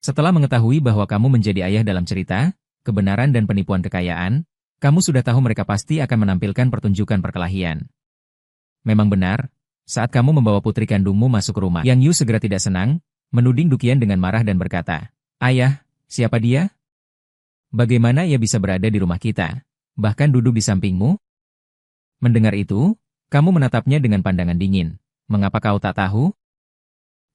Setelah mengetahui bahwa kamu menjadi ayah dalam cerita, kebenaran dan penipuan kekayaan, kamu sudah tahu mereka pasti akan menampilkan pertunjukan perkelahian. Memang benar, saat kamu membawa putri kandungmu masuk rumah, Yang Yu segera tidak senang, menuding Duqian dengan marah dan berkata, "Ayah, siapa dia? Bagaimana ia bisa berada di rumah kita, bahkan duduk di sampingmu?" Mendengar itu, kamu menatapnya dengan pandangan dingin. "Mengapa kau tak tahu?"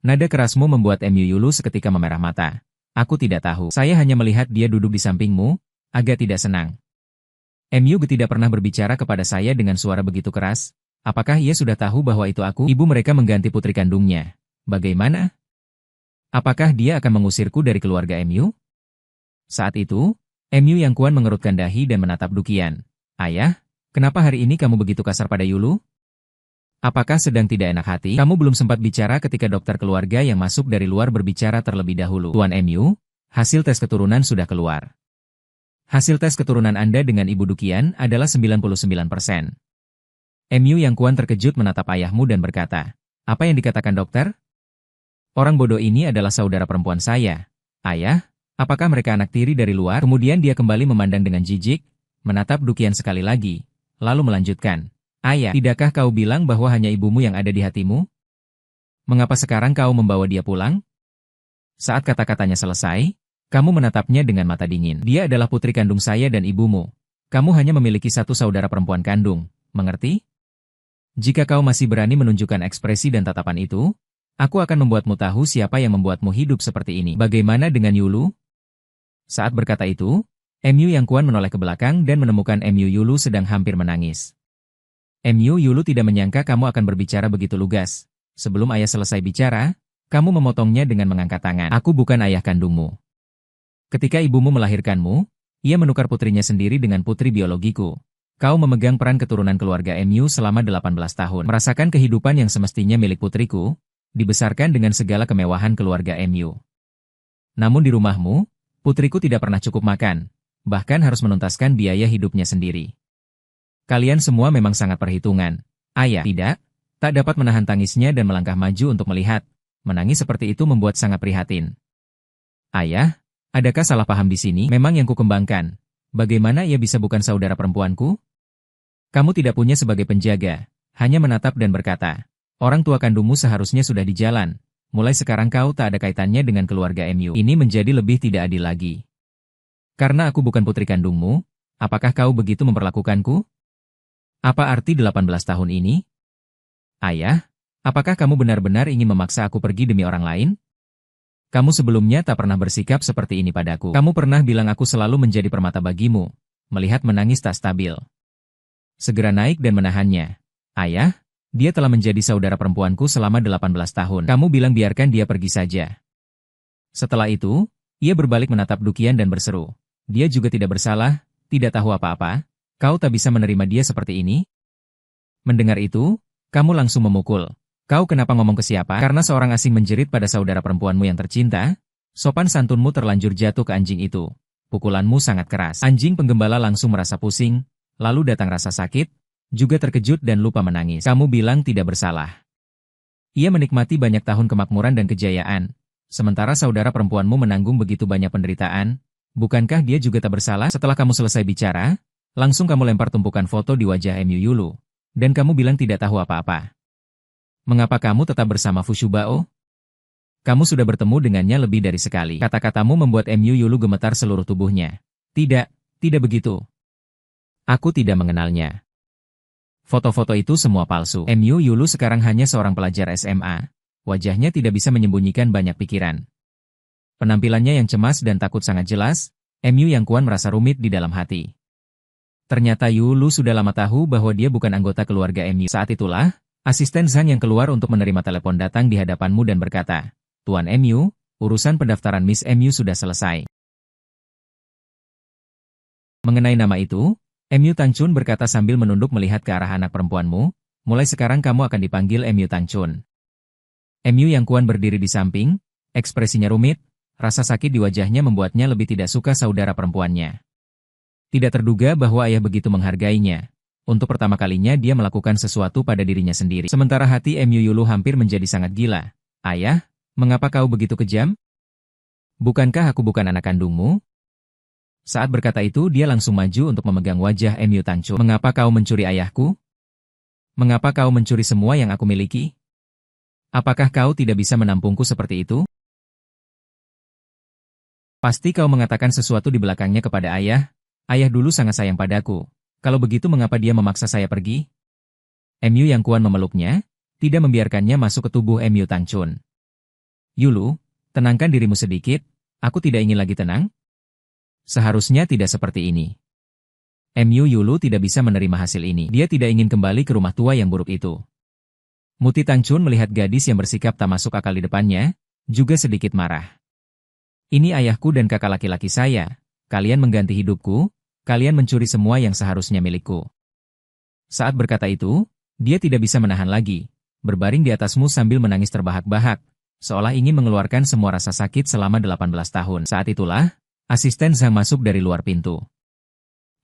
Nada kerasmu membuat Mu Yulu seketika memerah mata. "Aku tidak tahu. Saya hanya melihat dia duduk di sampingmu, agak tidak senang." Mu tidak pernah berbicara kepada saya dengan suara begitu keras. Apakah ia sudah tahu bahwa itu aku? Ibu mereka mengganti putri kandungnya. Bagaimana? Apakah dia akan mengusirku dari keluarga Mu? Saat itu, Mu yang kuat mengerutkan dahi dan menatap Duqian. "Ayah, kenapa hari ini kamu begitu kasar pada Yulu? Apakah sedang tidak enak hati?" "Kamu belum sempat bicara ketika dokter keluarga yang masuk dari luar berbicara terlebih dahulu. Tuan Mu, hasil tes keturunan sudah keluar. Hasil tes keturunan Anda dengan Ibu Duqian adalah 99%. Mu yang kuat terkejut menatap ayahmu dan berkata, "Apa yang dikatakan dokter? Orang bodoh ini adalah saudara perempuan saya. Ayah, apakah mereka anak tiri dari luar?" Kemudian dia kembali memandang dengan jijik, menatap Duqian sekali lagi, lalu melanjutkan, "Ayah, tidakkah kau bilang bahwa hanya ibumu yang ada di hatimu? Mengapa sekarang kau membawa dia pulang?" Saat kata-katanya selesai, kamu menatapnya dengan mata dingin. "Dia adalah putri kandung saya dan ibumu. Kamu hanya memiliki satu saudara perempuan kandung, mengerti? Jika kau masih berani menunjukkan ekspresi dan tatapan itu, aku akan membuatmu tahu siapa yang membuatmu hidup seperti ini. Bagaimana dengan Yulu?" Saat berkata itu, Mu yang kuat menoleh ke belakang dan menemukan Mu Yulu sedang hampir menangis. "Mu Yulu tidak menyangka kamu akan berbicara begitu lugas. Sebelum ayah selesai bicara, kamu memotongnya dengan mengangkat tangan. Aku bukan ayah kandungmu. Ketika ibumu melahirkanmu, ia menukar putrinya sendiri dengan putri biologiku. Kau memegang peran keturunan keluarga Mu selama 18 tahun. Merasakan kehidupan yang semestinya milik putriku, dibesarkan dengan segala kemewahan keluarga Mu. Namun di rumahmu, putriku tidak pernah cukup makan, bahkan harus menuntaskan biaya hidupnya sendiri. Kalian semua memang sangat perhitungan. Ayah, tidak, tak dapat menahan tangisnya dan melangkah maju untuk melihat. Menangis seperti itu membuat sangat prihatin. Ayah, adakah salah paham di sini? Memang yang kukembangkan. Bagaimana ia bisa bukan saudara perempuanku? Kamu tidak punya sebagai penjaga, hanya menatap dan berkata, orang tua kandungmu seharusnya sudah di jalan. Mulai sekarang kau tak ada kaitannya dengan keluarga Mu. Ini menjadi lebih tidak adil lagi. Karena aku bukan putri kandungmu, apakah kau begitu memperlakukanku? Apa arti 18 tahun ini? Ayah, apakah kamu benar-benar ingin memaksa aku pergi demi orang lain? Kamu sebelumnya tak pernah bersikap seperti ini padaku. Kamu pernah bilang aku selalu menjadi permata bagimu. Melihat menangis tak stabil. Segera naik dan menahannya. Ayah, dia telah menjadi saudara perempuanku selama 18 tahun. Kamu bilang biarkan dia pergi saja. Setelah itu, ia berbalik menatap Duqian dan berseru. Dia juga tidak bersalah, tidak tahu apa-apa. Kau tak bisa menerima dia seperti ini? Mendengar itu, kamu langsung memukul. Kau kenapa ngomong ke siapa? Karena seorang asing menjerit pada saudara perempuanmu yang tercinta, sopan santunmu terlanjur jatuh ke anjing itu. Pukulanmu sangat keras. Anjing penggembala langsung merasa pusing, lalu datang rasa sakit, juga terkejut dan lupa menangis. Kamu bilang tidak bersalah. Ia menikmati banyak tahun kemakmuran dan kejayaan, sementara saudara perempuanmu menanggung begitu banyak penderitaan. Bukankah dia juga tak bersalah? Setelah kamu selesai bicara, langsung kamu lempar tumpukan foto di wajah Mu Yulu, dan kamu bilang tidak tahu apa-apa. Mengapa kamu tetap bersama Fu Shubao? Kamu sudah bertemu dengannya lebih dari sekali. Kata-katamu membuat Mu Yulu gemetar seluruh tubuhnya. Tidak, tidak begitu. Aku tidak mengenalnya. Foto-foto itu semua palsu. Mu Yulu sekarang hanya seorang pelajar SMA. Wajahnya tidak bisa menyembunyikan banyak pikiran. Penampilannya yang cemas dan takut sangat jelas, Mu yang kuat merasa rumit di dalam hati. Ternyata Yulu sudah lama tahu bahwa dia bukan anggota keluarga Mu. Saat itulah, asisten Zhang yang keluar untuk menerima telepon datang di hadapanmu dan berkata, Tuan Mu, urusan pendaftaran Miss Mu sudah selesai. Mengenai nama itu, Mu Tangchun berkata sambil menunduk melihat ke arah anak perempuanmu, mulai sekarang kamu akan dipanggil Mu Tangchun. Mu yang kuat berdiri di samping, ekspresinya rumit, rasa sakit di wajahnya membuatnya lebih tidak suka saudara perempuannya. Tidak terduga bahwa ayah begitu menghargainya. Untuk pertama kalinya dia melakukan sesuatu pada dirinya sendiri. Sementara hati Mu Yulu hampir menjadi sangat gila. Ayah, mengapa kau begitu kejam? Bukankah aku bukan anak kandungmu? Saat berkata itu dia langsung maju untuk memegang wajah Myu Tangchun. Mengapa kau mencuri ayahku? Mengapa kau mencuri semua yang aku miliki? Apakah kau tidak bisa menampungku seperti itu? Pasti kau mengatakan sesuatu di belakangnya kepada ayah. Ayah dulu sangat sayang padaku. Kalau begitu mengapa dia memaksa saya pergi? Myu yang kuat memeluknya, tidak membiarkannya masuk ke tubuh Myu Tangchun. Yulu, tenangkan dirimu sedikit, aku tidak ingin lagi tenang. Seharusnya tidak seperti ini. Myu Yulu tidak bisa menerima hasil ini. Dia tidak ingin kembali ke rumah tua yang buruk itu. Muti Tangchun melihat gadis yang bersikap tak masuk akal di depannya, juga sedikit marah. Ini ayahku dan kakak laki-laki saya. Kalian mengganti hidupku, kalian mencuri semua yang seharusnya milikku. Saat berkata itu, dia tidak bisa menahan lagi, berbaring di atasmu sambil menangis terbahak-bahak, seolah ingin mengeluarkan semua rasa sakit selama 18 tahun. Saat itulah, asisten Zhang masuk dari luar pintu.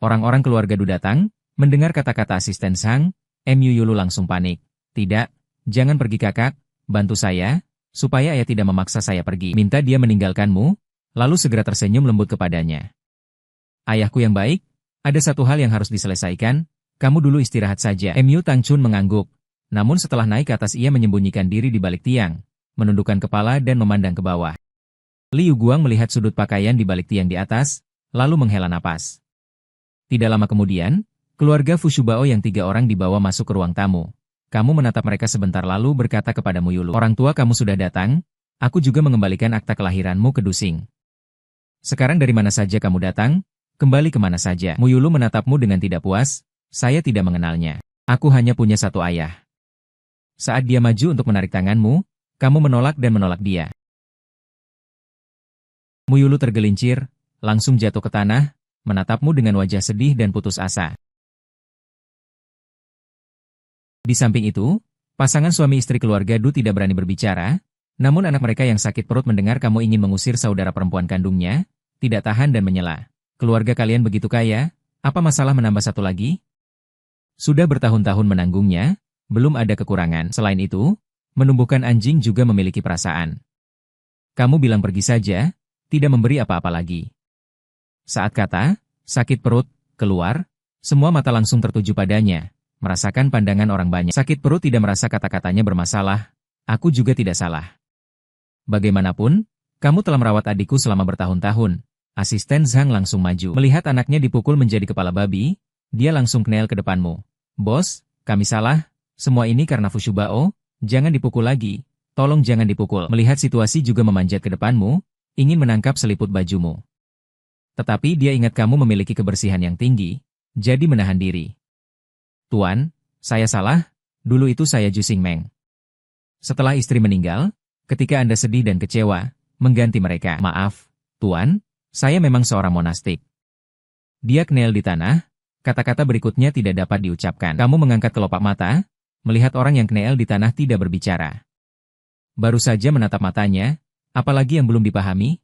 Orang-orang keluarga Du datang, mendengar kata-kata asisten Zhang, Myu Yulu langsung panik. Tidak, jangan pergi kakak, bantu saya, supaya ayah tidak memaksa saya pergi. Minta dia meninggalkanmu, lalu segera tersenyum lembut kepadanya. Ayahku yang baik, ada satu hal yang harus diselesaikan, kamu dulu istirahat saja. Myu Tangchun mengangguk, namun setelah naik ke atas ia menyembunyikan diri di balik tiang, menundukkan kepala dan memandang ke bawah. Liu Guang melihat sudut pakaian di balik tiang di atas, lalu menghela napas. Tidak lama kemudian, keluarga Fu Shubao yang 3 orang dibawa masuk ke ruang tamu. Kamu menatap mereka sebentar lalu berkata kepada Mu Yulu, orang tua kamu sudah datang, aku juga mengembalikan akta kelahiranmu ke Dusing. Sekarang dari mana saja kamu datang? Kembali kemana saja? Mu Yulu menatapmu dengan tidak puas, saya tidak mengenalnya. Aku hanya punya satu ayah. Saat dia maju untuk menarik tanganmu, kamu menolak dan menolak dia. Mu Yulu tergelincir, langsung jatuh ke tanah, menatapmu dengan wajah sedih dan putus asa. Di samping itu, pasangan suami istri keluarga Du tidak berani berbicara, namun anak mereka yang sakit perut mendengar kamu ingin mengusir saudara perempuan kandungnya, tidak tahan dan menyela. Keluarga kalian begitu kaya, apa masalah menambah satu lagi? Sudah bertahun-tahun menanggungnya, belum ada kekurangan. Selain itu, menumbuhkan anjing juga memiliki perasaan. Kamu bilang pergi saja, tidak memberi apa-apa lagi. Saat kata, sakit perut, keluar, semua mata langsung tertuju padanya, merasakan pandangan orang banyak. Sakit perut tidak merasa kata-katanya bermasalah, aku juga tidak salah. Bagaimanapun, kamu telah merawat adikku selama bertahun-tahun. Asisten Zhang langsung maju. Melihat anaknya dipukul menjadi kepala babi, dia langsung kneel ke depanmu. Bos, kami salah, semua ini karena Fu Shubao, jangan dipukul lagi, tolong jangan dipukul. Melihat situasi juga memanjat ke depanmu, ingin menangkap seliput bajumu. Tetapi dia ingat kamu memiliki kebersihan yang tinggi, jadi menahan diri. Tuan, saya salah, dulu itu saya Ju Xingmeng. Setelah istri meninggal, ketika Anda sedih dan kecewa, mengganti mereka. Maaf, Tuan, saya memang seorang monastik. Dia kneel di tanah, kata-kata berikutnya tidak dapat diucapkan. Kamu mengangkat kelopak mata, melihat orang yang kneel di tanah tidak berbicara. Baru saja menatap matanya, apalagi yang belum dipahami?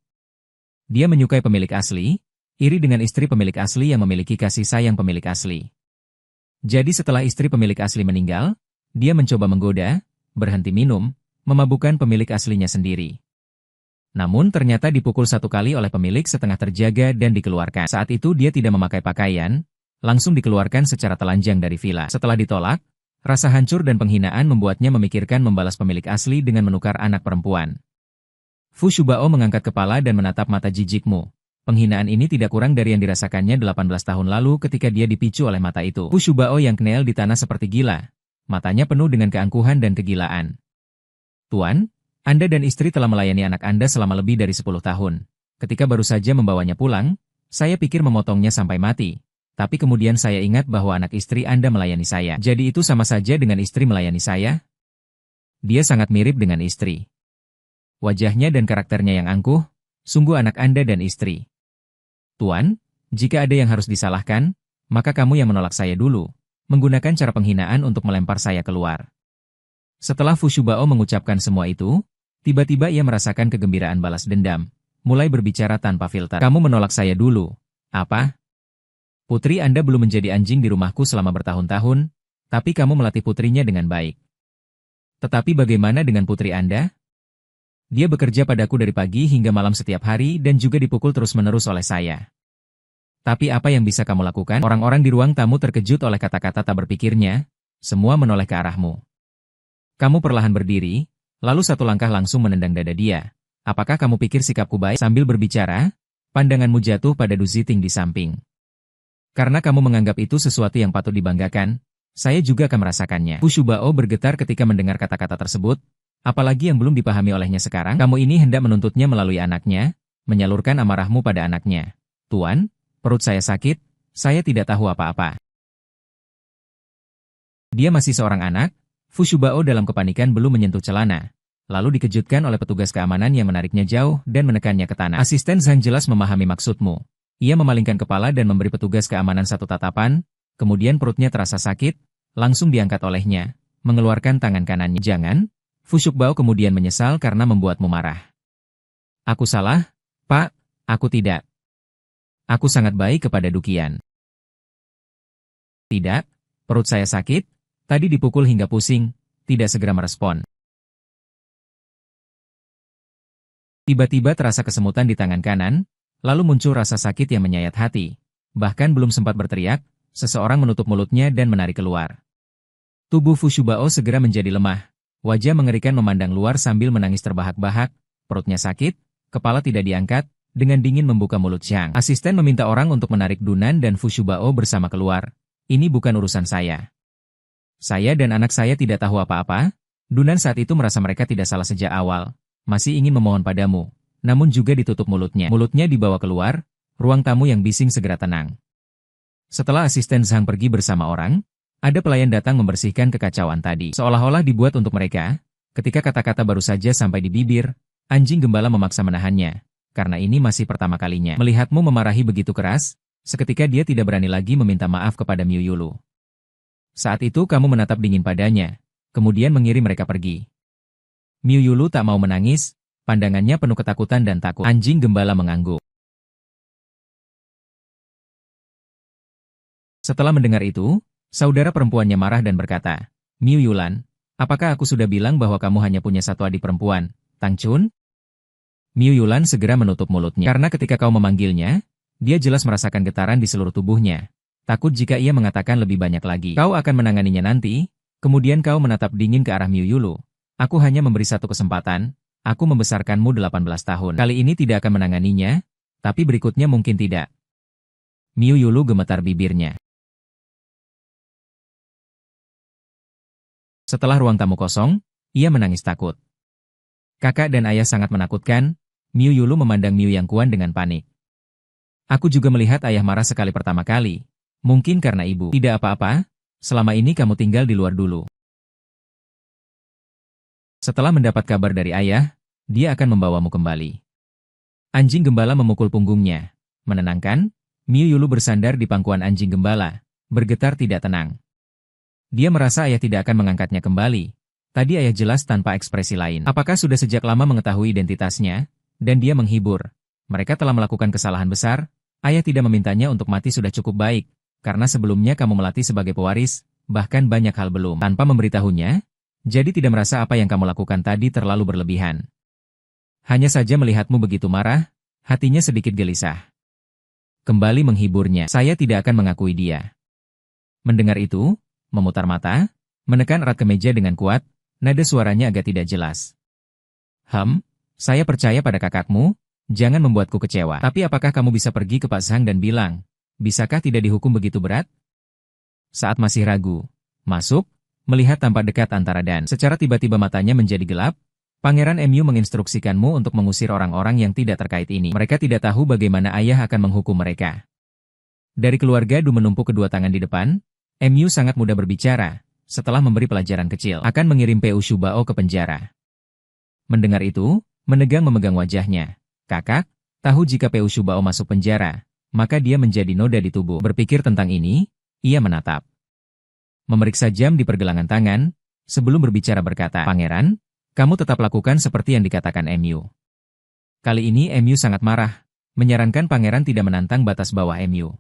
Dia menyukai pemilik asli, iri dengan istri pemilik asli yang memiliki kasih sayang pemilik asli. Jadi setelah istri pemilik asli meninggal, dia mencoba menggoda, berhenti minum, memabukkan pemilik aslinya sendiri. Namun ternyata dipukul 1 kali oleh pemilik setengah terjaga dan dikeluarkan. Saat itu dia tidak memakai pakaian, langsung dikeluarkan secara telanjang dari villa. Setelah ditolak, rasa hancur dan penghinaan membuatnya memikirkan membalas pemilik asli dengan menukar anak perempuan. Fu Shubao mengangkat kepala dan menatap mata jijikmu. Penghinaan ini tidak kurang dari yang dirasakannya 18 tahun lalu ketika dia dipicu oleh mata itu. Fu Shubao yang kneel di tanah seperti gila, matanya penuh dengan keangkuhan dan kegilaan. Tuan, Anda dan istri telah melayani anak Anda selama lebih dari 10 tahun. Ketika baru saja membawanya pulang, saya pikir memotongnya sampai mati. Tapi kemudian saya ingat bahwa anak istri Anda melayani saya. Jadi itu sama saja dengan istri melayani saya? Dia sangat mirip dengan istri. Wajahnya dan karakternya yang angkuh, sungguh anak Anda dan istri. Tuan, jika ada yang harus disalahkan, maka kamu yang menolak saya dulu, menggunakan cara penghinaan untuk melempar saya keluar. Setelah Fu Shubao mengucapkan semua itu, tiba-tiba ia merasakan kegembiraan balas dendam, mulai berbicara tanpa filter. Kamu menolak saya dulu. Apa? Putri Anda belum menjadi anjing di rumahku selama bertahun-tahun, tapi kamu melatih putrinya dengan baik. Tetapi bagaimana dengan putri Anda? Dia bekerja padaku dari pagi hingga malam setiap hari dan juga dipukul terus-menerus oleh saya. Tapi apa yang bisa kamu lakukan? Orang-orang di ruang tamu terkejut oleh kata-kata tak berpikirnya, semua menoleh ke arahmu. Kamu perlahan berdiri, lalu satu langkah langsung menendang dada dia. Apakah kamu pikir sikapku baik? Sambil berbicara, pandanganmu jatuh pada Du Ziting di samping. Karena kamu menganggap itu sesuatu yang patut dibanggakan, saya juga akan merasakannya. Fu Shubao bergetar ketika mendengar kata-kata tersebut, apalagi yang belum dipahami olehnya sekarang. Kamu ini hendak menuntutnya melalui anaknya, menyalurkan amarahmu pada anaknya. Tuan, perut saya sakit, saya tidak tahu apa-apa. Dia masih seorang anak. Fu Shubao dalam kepanikan belum menyentuh celana, lalu dikejutkan oleh petugas keamanan yang menariknya jauh dan menekannya ke tanah. Asisten Zhang jelas memahami maksudmu. Ia memalingkan kepala dan memberi petugas keamanan satu tatapan, kemudian perutnya terasa sakit, langsung diangkat olehnya, mengeluarkan tangan kanannya. Jangan, Fu Shubao kemudian menyesal karena membuatmu marah. Aku salah, Pak, aku tidak. Aku sangat baik kepada Dukian. Tidak, perut saya sakit, tadi dipukul hingga pusing, tidak segera merespon. Tiba-tiba terasa kesemutan di tangan kanan, lalu muncul rasa sakit yang menyayat hati. Bahkan belum sempat berteriak, seseorang menutup mulutnya dan menarik keluar. Tubuh Fu Shubao segera menjadi lemah, wajah mengerikan memandang luar sambil menangis terbahak-bahak, perutnya sakit, kepala tidak diangkat, dengan dingin membuka mulut Zhang. Asisten meminta orang untuk menarik Dunan dan Fu Shubao bersama keluar. Ini bukan urusan saya. Saya dan anak saya tidak tahu apa-apa. Dunan saat itu merasa mereka tidak salah sejak awal. Masih ingin memohon padamu. Namun juga ditutup mulutnya. Mulutnya dibawa keluar, ruang tamu yang bising segera tenang. Setelah asisten Zhang pergi bersama orang, ada pelayan datang membersihkan kekacauan tadi. Seolah-olah dibuat untuk mereka, ketika kata-kata baru saja sampai di bibir, anjing gembala memaksa menahannya. Karena ini masih pertama kalinya. Melihatmu memarahi begitu keras, seketika dia tidak berani lagi meminta maaf kepada Miu Yulu. Saat itu kamu menatap dingin padanya, kemudian mengirim mereka pergi. Miu Yulu tak mau menangis, pandangannya penuh ketakutan dan takut. Anjing gembala mengangguk. Setelah mendengar itu, saudara perempuannya marah dan berkata, Miu Yulan, apakah aku sudah bilang bahwa kamu hanya punya satu adik perempuan, Tang Chun? Miu Yulan segera menutup mulutnya. Karena ketika kau memanggilnya, dia jelas merasakan getaran di seluruh tubuhnya. Takut jika ia mengatakan lebih banyak lagi. Kau akan menanganinya nanti, kemudian kau menatap dingin ke arah Miu Yulu. Aku hanya memberi satu kesempatan, aku membesarkanmu 18 tahun. Kali ini tidak akan menanganinya, tapi berikutnya mungkin tidak. Miu Yulu gemetar bibirnya. Setelah ruang tamu kosong, ia menangis takut. Kakak dan ayah sangat menakutkan. Miu Yulu memandang Miu Yang Kuan dengan panik. Aku juga melihat ayah marah sekali pertama kali. Mungkin karena ibu. Tidak apa-apa, selama ini kamu tinggal di luar dulu. Setelah mendapat kabar dari ayah, dia akan membawamu kembali. Anjing gembala memukul punggungnya. Menenangkan, Miu Yulu bersandar di pangkuan anjing gembala, bergetar tidak tenang. Dia merasa ayah tidak akan mengangkatnya kembali. Tadi ayah jelas tanpa ekspresi lain. Apakah sudah sejak lama mengetahui identitasnya? Dan dia menghibur. Mereka telah melakukan kesalahan besar, ayah tidak memintanya untuk mati sudah cukup baik, karena sebelumnya kamu melatih sebagai pewaris, bahkan banyak hal belum. Tanpa memberitahunya, jadi tidak merasa apa yang kamu lakukan tadi terlalu berlebihan. Hanya saja melihatmu begitu marah, hatinya sedikit gelisah. Kembali menghiburnya, saya tidak akan mengakui dia. Mendengar itu, memutar mata, menekan erat ke meja dengan kuat, nada suaranya agak tidak jelas. Saya percaya pada kakakmu, jangan membuatku kecewa. Tapi apakah kamu bisa pergi ke Pak Zhang dan bilang, bisakah tidak dihukum begitu berat? Saat masih ragu, masuk, melihat tampak dekat antara dan secara tiba-tiba matanya menjadi gelap, Pangeran Mu menginstruksikanmu untuk mengusir orang-orang yang tidak terkait ini. Mereka tidak tahu bagaimana ayah akan menghukum mereka. Dari keluarga Du menumpuk kedua tangan di depan, Mu sangat mudah berbicara, setelah memberi pelajaran kecil, akan mengirim Pu Shubao ke penjara. Mendengar itu, memegang wajahnya. Kakak, tahu jika Pu Shubao masuk penjara, maka dia menjadi noda di tubuh. Berpikir tentang ini, ia menatap. Memeriksa jam di pergelangan tangan, sebelum berbicara berkata, Pangeran, kamu tetap lakukan seperti yang dikatakan Mu. Kali ini Mu sangat marah, menyarankan Pangeran tidak menantang batas bawah Mu.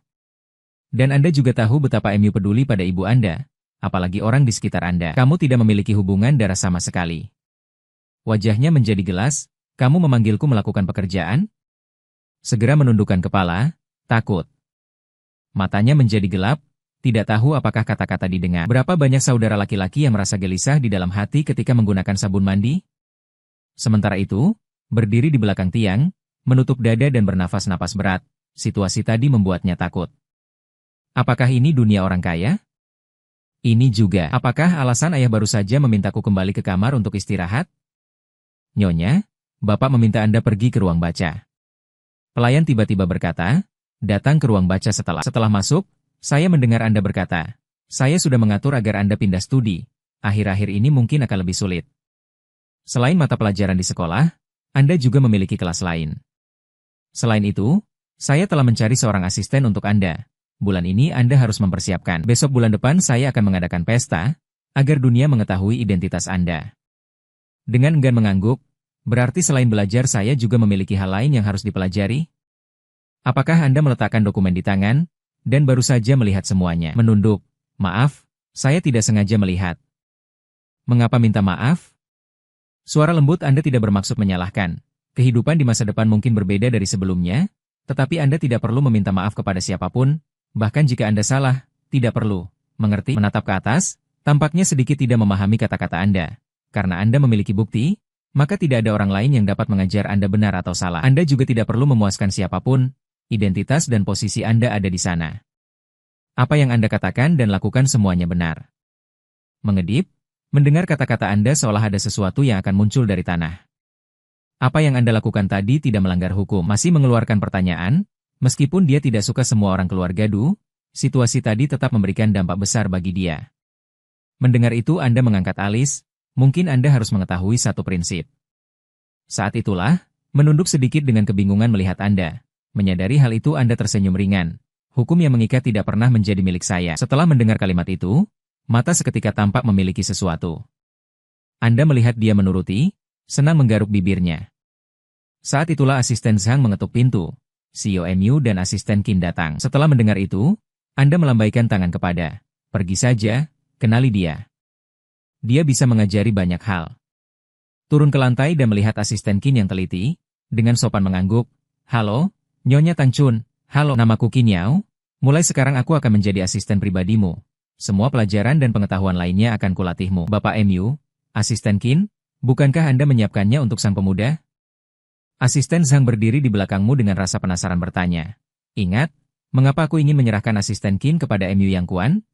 Dan Anda juga tahu betapa Mu peduli pada ibu Anda, apalagi orang di sekitar Anda. Kamu tidak memiliki hubungan darah sama sekali. Wajahnya menjadi gelas, Kamu memanggilku melakukan pekerjaan? Segera menundukkan kepala, takut. Matanya menjadi gelap, tidak tahu apakah kata-kata didengar. Berapa banyak saudara laki-laki yang merasa gelisah di dalam hati ketika menggunakan sabun mandi? Sementara itu, berdiri di belakang tiang, menutup dada dan bernafas-napas berat, situasi tadi membuatnya takut. Apakah ini dunia orang kaya? Ini juga. Apakah alasan ayah baru saja memintaku kembali ke kamar untuk istirahat? Nyonya, Bapak meminta Anda pergi ke ruang baca. Pelayan tiba-tiba berkata, datang ke ruang baca setelah masuk, saya mendengar Anda berkata, saya sudah mengatur agar Anda pindah studi. Akhir-akhir ini mungkin akan lebih sulit. Selain mata pelajaran di sekolah, Anda juga memiliki kelas lain. Selain itu, saya telah mencari seorang asisten untuk Anda. Bulan ini Anda harus mempersiapkan. Besok bulan depan saya akan mengadakan pesta, agar dunia mengetahui identitas Anda. Dengan enggan mengangguk, berarti selain belajar saya juga memiliki hal lain yang harus dipelajari? Apakah Anda meletakkan dokumen di tangan, dan baru saja melihat semuanya? Menunduk, maaf, saya tidak sengaja melihat. Mengapa minta maaf? Suara lembut Anda tidak bermaksud menyalahkan. Kehidupan di masa depan mungkin berbeda dari sebelumnya, tetapi Anda tidak perlu meminta maaf kepada siapapun, bahkan jika Anda salah, tidak perlu. Mengerti? Menatap ke atas, tampaknya sedikit tidak memahami kata-kata Anda. Karena Anda memiliki bukti, maka tidak ada orang lain yang dapat mengajar Anda benar atau salah. Anda juga tidak perlu memuaskan siapapun, identitas dan posisi Anda ada di sana. Apa yang Anda katakan dan lakukan semuanya benar. Mengedip, mendengar kata-kata Anda seolah ada sesuatu yang akan muncul dari tanah. Apa yang Anda lakukan tadi tidak melanggar hukum. Masih mengeluarkan pertanyaan, meskipun dia tidak suka semua orang keluar gaduh, situasi tadi tetap memberikan dampak besar bagi dia. Mendengar itu Anda mengangkat alis, mungkin Anda harus mengetahui satu prinsip. Saat itulah, menunduk sedikit dengan kebingungan melihat Anda. Menyadari hal itu Anda tersenyum ringan. Hukum yang mengikat tidak pernah menjadi milik saya. Setelah mendengar kalimat itu, mata seketika tampak memiliki sesuatu. Anda melihat dia menuruti, senang menggaruk bibirnya. Saat itulah asisten Zhang mengetuk pintu. CEO MU dan asisten Qin datang. Setelah mendengar itu, Anda melambaikan tangan kepada. Pergi saja, kenali dia. Dia bisa mengajari banyak hal. Turun ke lantai dan melihat asisten Qin yang teliti, dengan sopan mengangguk. Halo, Nyonya Tang Chun. Halo, namaku Qin Yao. Mulai sekarang aku akan menjadi asisten pribadimu. Semua pelajaran dan pengetahuan lainnya akan kulatihmu. Bapak MU, asisten Qin, bukankah Anda menyiapkannya untuk sang pemuda? Asisten Zhang berdiri di belakangmu dengan rasa penasaran bertanya. Ingat, mengapa aku ingin menyerahkan asisten Qin kepada MU yang Kuan?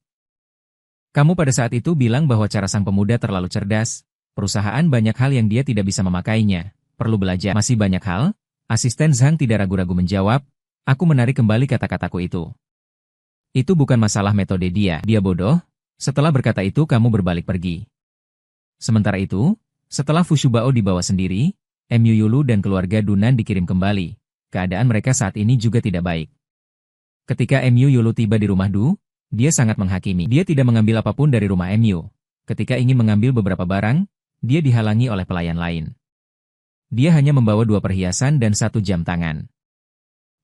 Kamu pada saat itu bilang bahwa cara sang pemuda terlalu cerdas, perusahaan banyak hal yang dia tidak bisa memakainya, perlu belajar. Masih banyak hal? Asisten Zhang tidak ragu-ragu menjawab, aku menarik kembali kata-kataku itu. Itu bukan masalah metode dia bodoh. Setelah berkata itu kamu berbalik pergi. Sementara itu, setelah Fu Shubao dibawa sendiri, MU Yulu dan keluarga Dunan dikirim kembali. Keadaan mereka saat ini juga tidak baik. Ketika MU Yulu tiba di rumah Du, dia sangat menghakimi. Dia tidak mengambil apapun dari rumah MU. Ketika ingin mengambil beberapa barang, dia dihalangi oleh pelayan lain. Dia hanya membawa 2 perhiasan dan 1 jam tangan.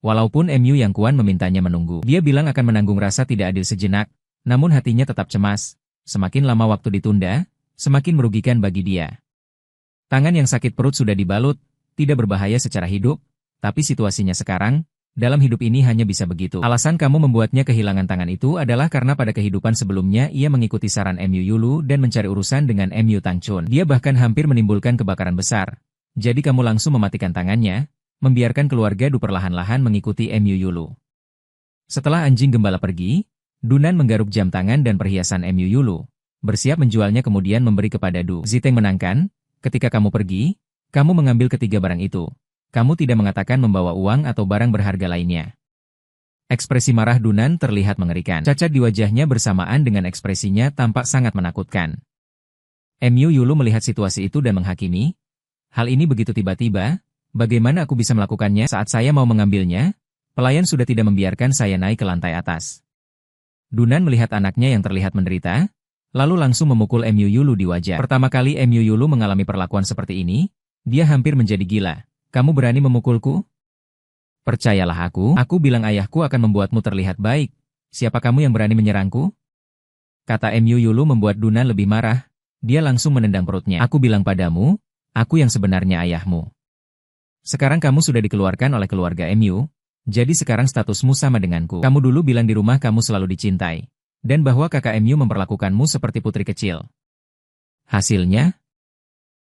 Walaupun MU yang Kuan memintanya menunggu, dia bilang akan menanggung rasa tidak adil sejenak, namun hatinya tetap cemas. Semakin lama waktu ditunda, semakin merugikan bagi dia. Tangan yang sakit perut sudah dibalut, tidak berbahaya secara hidup, tapi situasinya sekarang, dalam hidup ini hanya bisa begitu. Alasan kamu membuatnya kehilangan tangan itu adalah karena pada kehidupan sebelumnya ia mengikuti saran MU Yulu dan mencari urusan dengan MU Tang Chun. Dia bahkan hampir menimbulkan kebakaran besar. Jadi kamu langsung mematikan tangannya, membiarkan keluarga Du perlahan-lahan mengikuti MU Yulu. Setelah anjing gembala pergi, Dunan menggaruk jam tangan dan perhiasan MU Yulu, bersiap menjualnya kemudian memberi kepada Du. Ziteng menangkan, ketika kamu pergi, kamu mengambil ketiga barang itu. Kamu tidak mengatakan membawa uang atau barang berharga lainnya. Ekspresi marah Dunan terlihat mengerikan. Cacat di wajahnya bersamaan dengan ekspresinya tampak sangat menakutkan. MU Yulu melihat situasi itu dan menghakimi. Hal ini begitu tiba-tiba, bagaimana aku bisa melakukannya? Saat saya mau mengambilnya, pelayan sudah tidak membiarkan saya naik ke lantai atas. Dunan melihat anaknya yang terlihat menderita, lalu langsung memukul MU Yulu di wajah. Pertama kali MU Yulu mengalami perlakuan seperti ini, dia hampir menjadi gila. Kamu berani memukulku? Percayalah aku bilang ayahku akan membuatmu terlihat baik. Siapa kamu yang berani menyerangku? Kata MU Yulu membuat Dunan lebih marah, dia langsung menendang perutnya. Aku bilang padamu, aku yang sebenarnya ayahmu. Sekarang kamu sudah dikeluarkan oleh keluarga MU, jadi sekarang statusmu sama denganku. Kamu dulu bilang di rumah kamu selalu dicintai, dan bahwa kakak MU memperlakukanmu seperti putri kecil. Hasilnya,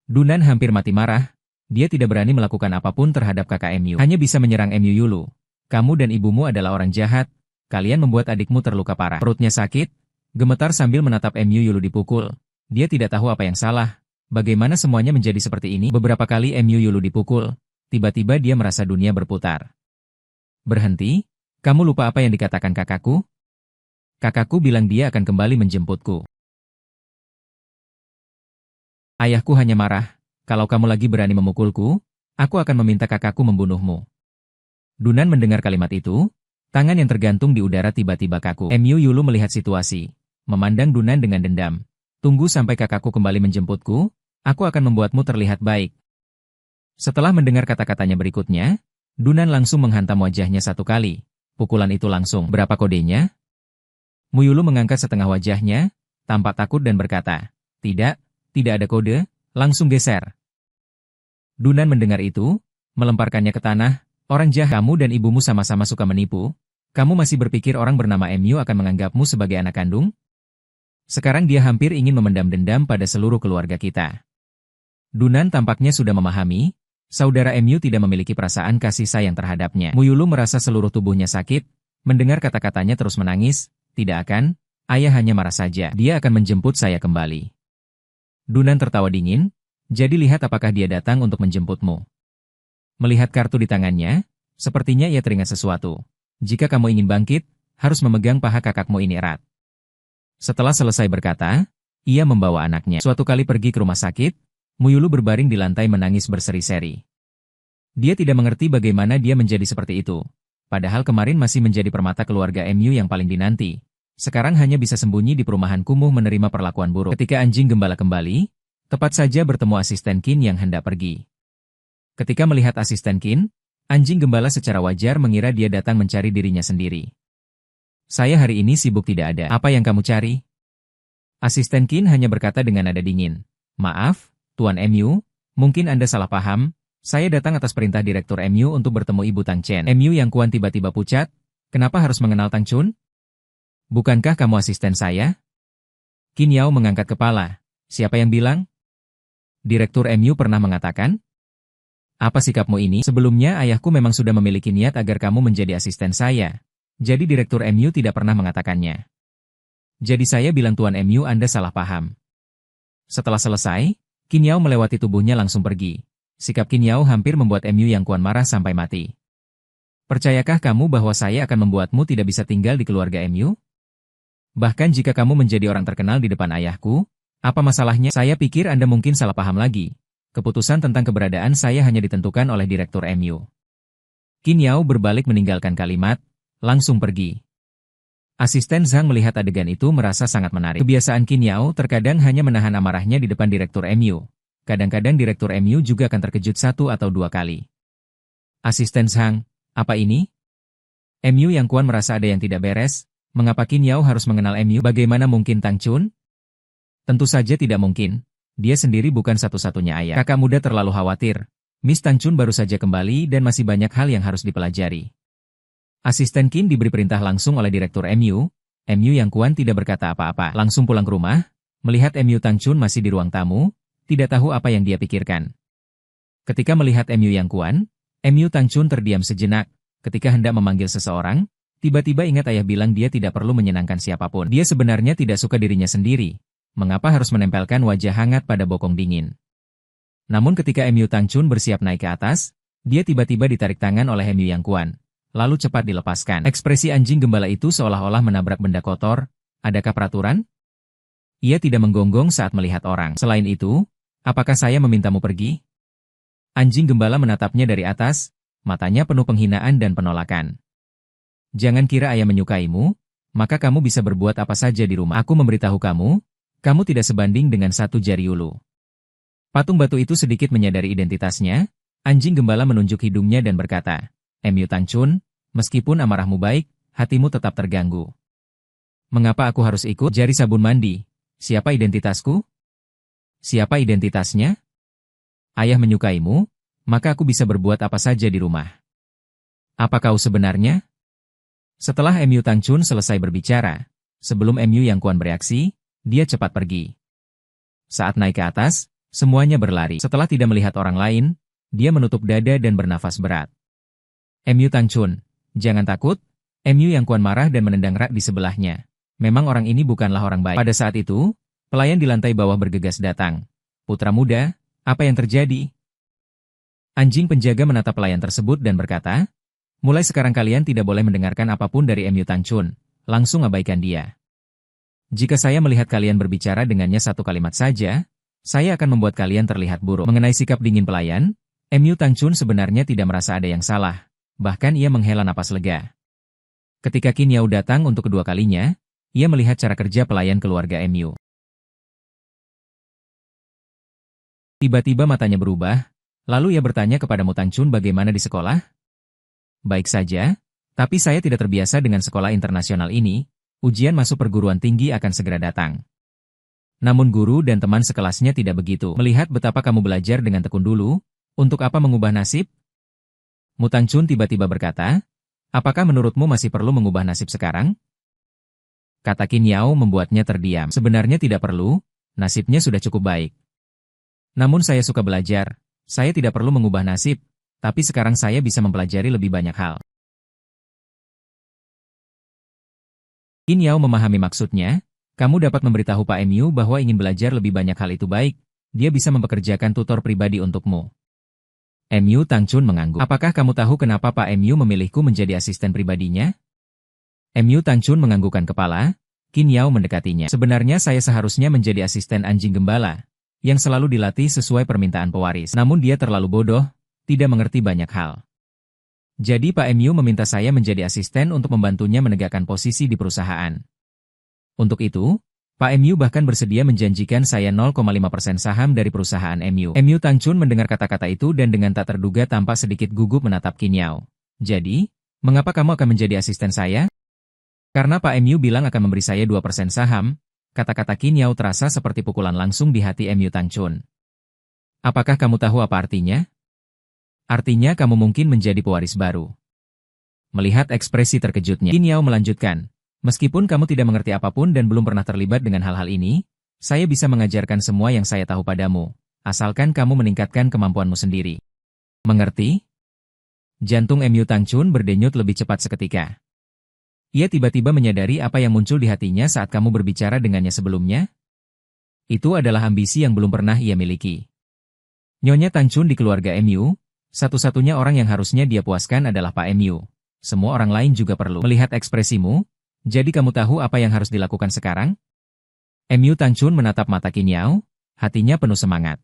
Dunan hampir mati marah. Dia tidak berani melakukan apapun terhadap kakak MU. Hanya bisa menyerang MU Yulu. Kamu dan ibumu adalah orang jahat. Kalian membuat adikmu terluka parah. Perutnya sakit, gemetar sambil menatap MU Yulu dipukul. Dia tidak tahu apa yang salah. Bagaimana semuanya menjadi seperti ini? Beberapa kali MU Yulu dipukul. Tiba-tiba dia merasa dunia berputar. Berhenti? Kamu lupa apa yang dikatakan kakakku? Kakakku bilang dia akan kembali menjemputku. Ayahku hanya marah. Kalau kamu lagi berani memukulku, aku akan meminta kakakku membunuhmu. Dunan mendengar kalimat itu, tangan yang tergantung di udara tiba-tiba kaku. MU Yulu melihat situasi, memandang Dunan dengan dendam. Tunggu sampai kakakku kembali menjemputku, aku akan membuatmu terlihat baik. Setelah mendengar kata-katanya berikutnya, Dunan langsung menghantam wajahnya satu kali. Pukulan itu langsung. Berapa kodenya? Muyulu mengangkat setengah wajahnya, tampak takut dan berkata, tidak ada kode, langsung geser. Dunan mendengar itu, melemparkannya ke tanah. Orang jahat, kamu dan ibumu sama-sama suka menipu. Kamu masih berpikir orang bernama MU akan menganggapmu sebagai anak kandung? Sekarang dia hampir ingin memendam dendam pada seluruh keluarga kita. Dunan tampaknya sudah memahami, saudara MU tidak memiliki perasaan kasih sayang terhadapnya. Muyulu merasa seluruh tubuhnya sakit, mendengar kata-katanya terus menangis. Tidak akan, ayah hanya marah saja. Dia akan menjemput saya kembali. Dunan tertawa dingin, jadi lihat apakah dia datang untuk menjemputmu. Melihat kartu di tangannya, sepertinya ia teringat sesuatu. Jika kamu ingin bangkit, harus memegang paha kakakmu ini erat. Setelah selesai berkata, ia membawa anaknya. Suatu kali pergi ke rumah sakit, Muyulu berbaring di lantai menangis berseri-seri. Dia tidak mengerti bagaimana dia menjadi seperti itu. Padahal kemarin masih menjadi permata keluarga MU yang paling dinanti. Sekarang hanya bisa sembunyi di perumahan kumuh menerima perlakuan buruk. Ketika anjing gembala kembali, tepat saja bertemu asisten Qin yang hendak pergi. Ketika melihat asisten Qin, anjing gembala secara wajar mengira dia datang mencari dirinya sendiri. Saya hari ini sibuk tidak ada. Apa yang kamu cari? Asisten Qin hanya berkata dengan nada dingin. Maaf, Tuan MU, mungkin Anda salah paham. Saya datang atas perintah Direktur MU untuk bertemu Ibu Tang Chen. MU yang kuan tiba-tiba pucat. Kenapa harus mengenal Tang Chun? Bukankah kamu asisten saya? Qin Yao mengangkat kepala. Siapa yang bilang? Direktur MU pernah mengatakan? Apa sikapmu ini? Sebelumnya ayahku memang sudah memiliki niat agar kamu menjadi asisten saya. Jadi Direktur MU tidak pernah mengatakannya. Jadi saya bilang Tuan MU Anda salah paham. Setelah selesai, Qin Yao melewati tubuhnya langsung pergi. Sikap Qin Yao hampir membuat MU yang kuan marah sampai mati. Percayakah kamu bahwa saya akan membuatmu tidak bisa tinggal di keluarga MU? Bahkan jika kamu menjadi orang terkenal di depan ayahku, apa masalahnya? Saya pikir Anda mungkin salah paham lagi. Keputusan tentang keberadaan saya hanya ditentukan oleh Direktur MU. Qin Yao berbalik meninggalkan kalimat, langsung pergi. Asisten Zhang melihat adegan itu merasa sangat menarik. Kebiasaan Qin Yao terkadang hanya menahan amarahnya di depan Direktur MU. Kadang-kadang Direktur MU juga akan terkejut 1 atau 2 kali. Asisten Zhang, apa ini? MU yang kuan merasa ada yang tidak beres. Mengapa Qin Yao harus mengenal MU? Bagaimana mungkin Tang Chun? Tentu saja tidak mungkin. Dia sendiri bukan satu-satunya ayah. Kakak muda terlalu khawatir. Miss Tang Chun baru saja kembali dan masih banyak hal yang harus dipelajari. Asisten Qin diberi perintah langsung oleh Direktur MU. MU yang kuan tidak berkata apa-apa. Langsung pulang ke rumah, melihat MU Tang Chun masih di ruang tamu, tidak tahu apa yang dia pikirkan. Ketika melihat MU yang kuan, MU Tang Chun terdiam sejenak. Ketika hendak memanggil seseorang, tiba-tiba ingat ayah bilang dia tidak perlu menyenangkan siapapun. Dia sebenarnya tidak suka dirinya sendiri. Mengapa harus menempelkan wajah hangat pada bokong dingin? Namun ketika MU Tang Chun bersiap naik ke atas, dia tiba-tiba ditarik tangan oleh MU yang kuan. Lalu cepat dilepaskan. Ekspresi anjing gembala itu seolah-olah menabrak benda kotor. Adakah peraturan? Ia tidak menggonggong saat melihat orang. Selain itu, apakah saya memintamu pergi? Anjing gembala menatapnya dari atas, matanya penuh penghinaan dan penolakan. Jangan kira ayah menyukaimu, maka kamu bisa berbuat apa saja di rumah. Aku memberitahu kamu, kamu tidak sebanding dengan 1 jari ulu. Patung batu itu sedikit menyadari identitasnya, anjing gembala menunjuk hidungnya dan berkata, MU Tang Chun, meskipun amarahmu baik, hatimu tetap terganggu. Mengapa aku harus ikut? Jari sabun mandi. Siapa identitasku? Siapa identitasnya? Ayah menyukaimu, maka aku bisa berbuat apa saja di rumah. Apa kau sebenarnya? Setelah MU Tang Chun selesai berbicara, sebelum MU Yang Kuan bereaksi, dia cepat pergi. Saat naik ke atas, semuanya berlari. Setelah tidak melihat orang lain, dia menutup dada dan bernafas berat. MU Tang Chun, jangan takut. MU Yang Kuan marah dan menendang rak di sebelahnya. Memang orang ini bukanlah orang baik. Pada saat itu, pelayan di lantai bawah bergegas datang. Putra muda, apa yang terjadi? Anjing penjaga menatap pelayan tersebut dan berkata, mulai sekarang kalian tidak boleh mendengarkan apapun dari MU Tang Chun. Langsung abaikan dia. Jika saya melihat kalian berbicara dengannya satu kalimat saja, saya akan membuat kalian terlihat buruk. Mengenai sikap dingin pelayan, MU Tang Chun sebenarnya tidak merasa ada yang salah. Bahkan ia menghela napas lega. Ketika Qin Yao datang untuk kedua kalinya, ia melihat cara kerja pelayan keluarga MU. Tiba-tiba matanya berubah, lalu ia bertanya kepada Mu Tang Chun bagaimana di sekolah? Baik saja, tapi saya tidak terbiasa dengan sekolah internasional ini, ujian masuk perguruan tinggi akan segera datang. Namun guru dan teman sekelasnya tidak begitu. Melihat betapa kamu belajar dengan tekun dulu, untuk apa mengubah nasib? Mu Tang Chun tiba-tiba berkata, apakah menurutmu masih perlu mengubah nasib sekarang? Kata Qin Yao membuatnya terdiam. Sebenarnya tidak perlu, nasibnya sudah cukup baik. Namun saya suka belajar, saya tidak perlu mengubah nasib, tapi sekarang saya bisa mempelajari lebih banyak hal. Qin Yao memahami maksudnya, kamu dapat memberitahu Pak MU bahwa ingin belajar lebih banyak hal itu baik, dia bisa mempekerjakan tutor pribadi untukmu. MU Tang Chun mengangguk. Apakah kamu tahu kenapa Pak MU memilihku menjadi asisten pribadinya? MU Tang Chun menganggukkan kepala, Qin Yao mendekatinya. Sebenarnya saya seharusnya menjadi asisten anjing gembala, yang selalu dilatih sesuai permintaan pewaris. Namun dia terlalu bodoh, tidak mengerti banyak hal. Jadi Pak MU meminta saya menjadi asisten untuk membantunya menegakkan posisi di perusahaan. Untuk itu, Pak MU bahkan bersedia menjanjikan saya 0,5% saham dari perusahaan MU. MU Tang Chun mendengar kata-kata itu dan dengan tak terduga tampak sedikit gugup menatap Qin Yao. Jadi, mengapa kamu akan menjadi asisten saya? Karena Pak MU bilang akan memberi saya 2% saham, kata-kata Qin Yao terasa seperti pukulan langsung di hati MU Tang Chun. Apakah kamu tahu apa artinya? Artinya kamu mungkin menjadi pewaris baru. Melihat ekspresi terkejutnya, Qin Yao melanjutkan, meskipun kamu tidak mengerti apapun dan belum pernah terlibat dengan hal-hal ini, saya bisa mengajarkan semua yang saya tahu padamu, asalkan kamu meningkatkan kemampuanmu sendiri. Mengerti? Jantung MU Tang Chun berdenyut lebih cepat seketika. Ia tiba-tiba menyadari apa yang muncul di hatinya saat kamu berbicara dengannya sebelumnya. Itu adalah ambisi yang belum pernah ia miliki. Nyonya Tang Chun di keluarga MU, satu-satunya orang yang harusnya dia puaskan adalah Pak MU. Semua orang lain juga perlu. Melihat ekspresimu, jadi kamu tahu apa yang harus dilakukan sekarang? MU Tang Chun menatap mata Qin Yao, hatinya penuh semangat.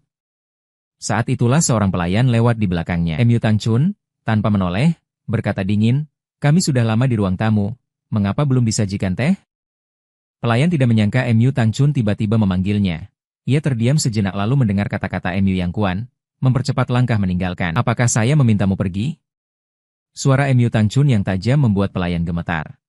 Saat itulah seorang pelayan lewat di belakangnya. MU Tang Chun, tanpa menoleh, berkata dingin, kami sudah lama di ruang tamu, mengapa belum disajikan teh? Pelayan tidak menyangka MU Tang Chun tiba-tiba memanggilnya. Ia terdiam sejenak lalu mendengar kata-kata MU Yang Kuan, mempercepat langkah meninggalkan. Apakah saya memintamu pergi? Suara MU Tang Chun yang tajam membuat pelayan gemetar.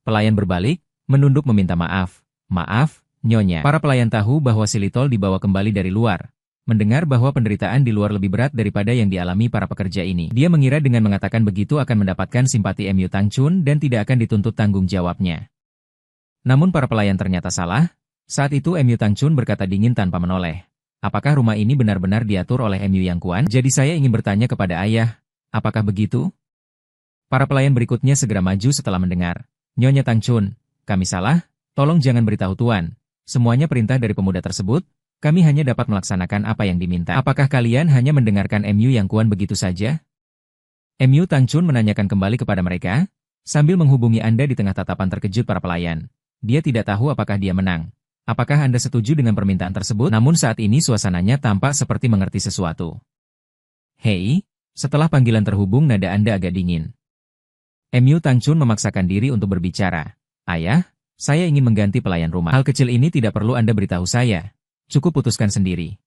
Pelayan berbalik, menunduk meminta maaf. Maaf, Nyonya. Para pelayan tahu bahwa si Litol dibawa kembali dari luar. Mendengar bahwa penderitaan di luar lebih berat daripada yang dialami para pekerja ini. Dia mengira dengan mengatakan begitu akan mendapatkan simpati MU Tang Chun dan tidak akan dituntut tanggung jawabnya. Namun para pelayan ternyata salah. Saat itu MU Tang Chun berkata dingin tanpa menoleh. Apakah rumah ini benar-benar diatur oleh MU Yang Kuan? Jadi saya ingin bertanya kepada ayah, apakah begitu? Para pelayan berikutnya segera maju setelah mendengar. Nyonya Tang Chun, kami salah, tolong jangan beritahu Tuan. Semuanya perintah dari pemuda tersebut, kami hanya dapat melaksanakan apa yang diminta. Apakah kalian hanya mendengarkan MU Yang Kuan begitu saja? MU Tang Chun menanyakan kembali kepada mereka, sambil menghubungi Anda di tengah tatapan terkejut para pelayan. Dia tidak tahu apakah dia menang. Apakah Anda setuju dengan permintaan tersebut? Namun saat ini suasananya tampak seperti mengerti sesuatu. Hei, setelah panggilan terhubung nada Anda agak dingin. MU Tang Chun memaksakan diri untuk berbicara. Ayah, saya ingin mengganti pelayan rumah. Hal kecil ini tidak perlu Anda beritahu saya. Cukup putuskan sendiri.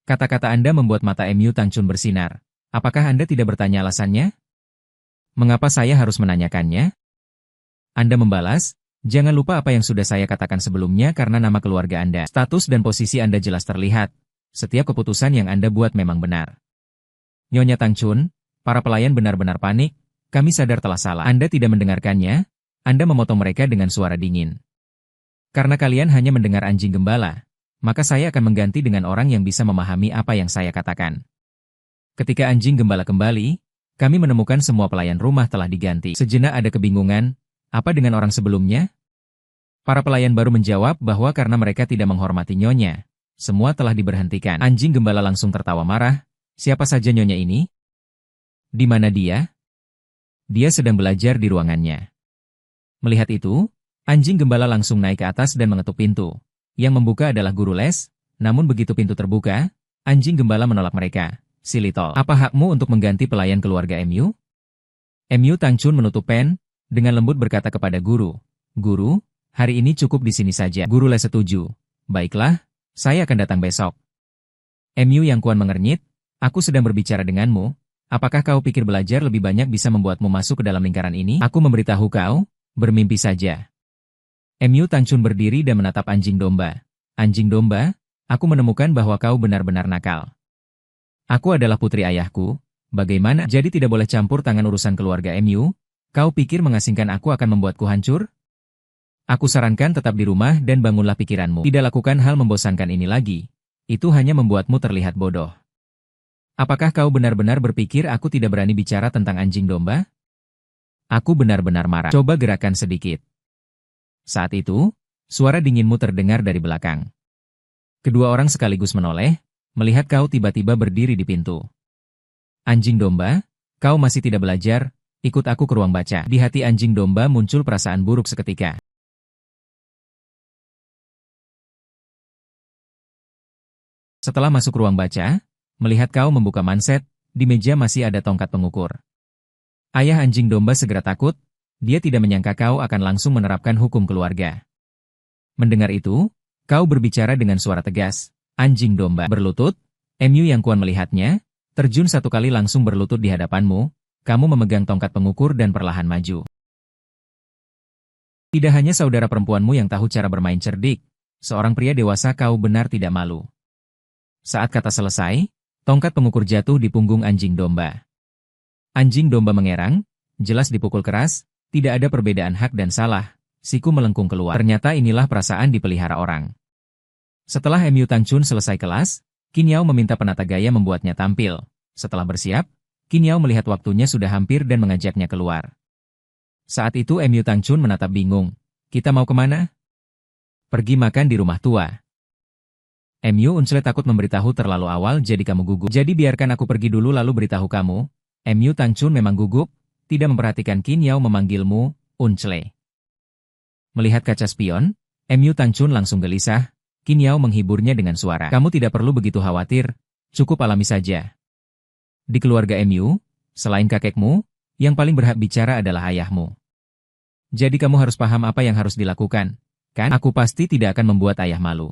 Kata-kata Anda membuat mata MU Tang Chun bersinar. Apakah Anda tidak bertanya alasannya? Mengapa saya harus menanyakannya? Anda membalas, jangan lupa apa yang sudah saya katakan sebelumnya karena nama keluarga Anda. Status dan posisi Anda jelas terlihat. Setiap keputusan yang Anda buat memang benar. Nyonya Tang Chun, para pelayan benar-benar panik, kami sadar telah salah. Anda tidak mendengarkannya, Anda memotong mereka dengan suara dingin. Karena kalian hanya mendengar anjing gembala, maka saya akan mengganti dengan orang yang bisa memahami apa yang saya katakan. Ketika anjing gembala kembali, kami menemukan semua pelayan rumah telah diganti. Sejenak ada kebingungan, apa dengan orang sebelumnya? Para pelayan baru menjawab bahwa karena mereka tidak menghormati Nyonya, semua telah diberhentikan. Anjing gembala langsung tertawa marah. Siapa saja Nyonya ini? Di mana dia? Dia sedang belajar di ruangannya. Melihat itu, anjing gembala langsung naik ke atas dan mengetuk pintu. Yang membuka adalah guru les, namun begitu pintu terbuka, anjing gembala menolak mereka. Si Little, apa hakmu untuk mengganti pelayan keluarga MU? MU Tang Chun menutup pen, dengan lembut berkata kepada guru, Guru, hari ini cukup di sini saja. Guru les setuju. Baiklah, saya akan datang besok. MU Yang Kuan mengernyit, aku sedang berbicara denganmu. Apakah kau pikir belajar lebih banyak bisa membuatmu masuk ke dalam lingkaran ini? Aku memberitahu kau, bermimpi saja. MU Tang Chun berdiri dan menatap anjing domba. Anjing domba, aku menemukan bahwa kau benar-benar nakal. Aku adalah putri ayahku, bagaimana? Jadi tidak boleh campur tangan urusan keluarga MU? Kau pikir mengasingkan aku akan membuatku hancur? Aku sarankan tetap di rumah dan bangunlah pikiranmu. Tidak lakukan hal membosankan ini lagi. Itu hanya membuatmu terlihat bodoh. Apakah kau benar-benar berpikir aku tidak berani bicara tentang anjing domba? Aku benar-benar marah. Coba gerakan sedikit. Saat itu, suara dinginmu terdengar dari belakang. Kedua orang sekaligus menoleh, melihat kau tiba-tiba berdiri di pintu. Anjing domba, kau masih tidak belajar, ikut aku ke ruang baca. Di hati anjing domba muncul perasaan buruk seketika. Setelah masuk ruang baca, melihat kau membuka manset, di meja masih ada tongkat pengukur. Ayah anjing domba segera takut, dia tidak menyangka kau akan langsung menerapkan hukum keluarga. Mendengar itu, kau berbicara dengan suara tegas, anjing domba berlutut, MU Yang Kuan melihatnya, terjun satu kali langsung berlutut di hadapanmu, kamu memegang tongkat pengukur dan perlahan maju. Tidak hanya saudara perempuanmu yang tahu cara bermain cerdik, seorang pria dewasa kau benar tidak malu. Saat kata selesai, tongkat pengukur jatuh di punggung anjing domba. Anjing domba mengerang, jelas dipukul keras, tidak ada perbedaan hak dan salah, siku melengkung keluar. Ternyata inilah perasaan dipelihara orang. Setelah MU Tang Chun selesai kelas, Qin Yao meminta penata gaya membuatnya tampil. Setelah bersiap, Qin Yao melihat waktunya sudah hampir dan mengajaknya keluar. Saat itu MU Tang Chun menatap bingung, kita mau kemana? Pergi makan di rumah tua. MU Unsle takut memberitahu terlalu awal jadi kamu gugup. Jadi biarkan aku pergi dulu lalu beritahu kamu. MU Tang Chun memang gugup, tidak memperhatikan Qin Yao memanggilmu, Unsle. Melihat kaca spion, MU Tang Chun langsung gelisah, Qin Yao menghiburnya dengan suara. Kamu tidak perlu begitu khawatir, cukup alami saja. Di keluarga MU, selain kakekmu, yang paling berhak bicara adalah ayahmu. Jadi kamu harus paham apa yang harus dilakukan, kan? Aku pasti tidak akan membuat ayah malu.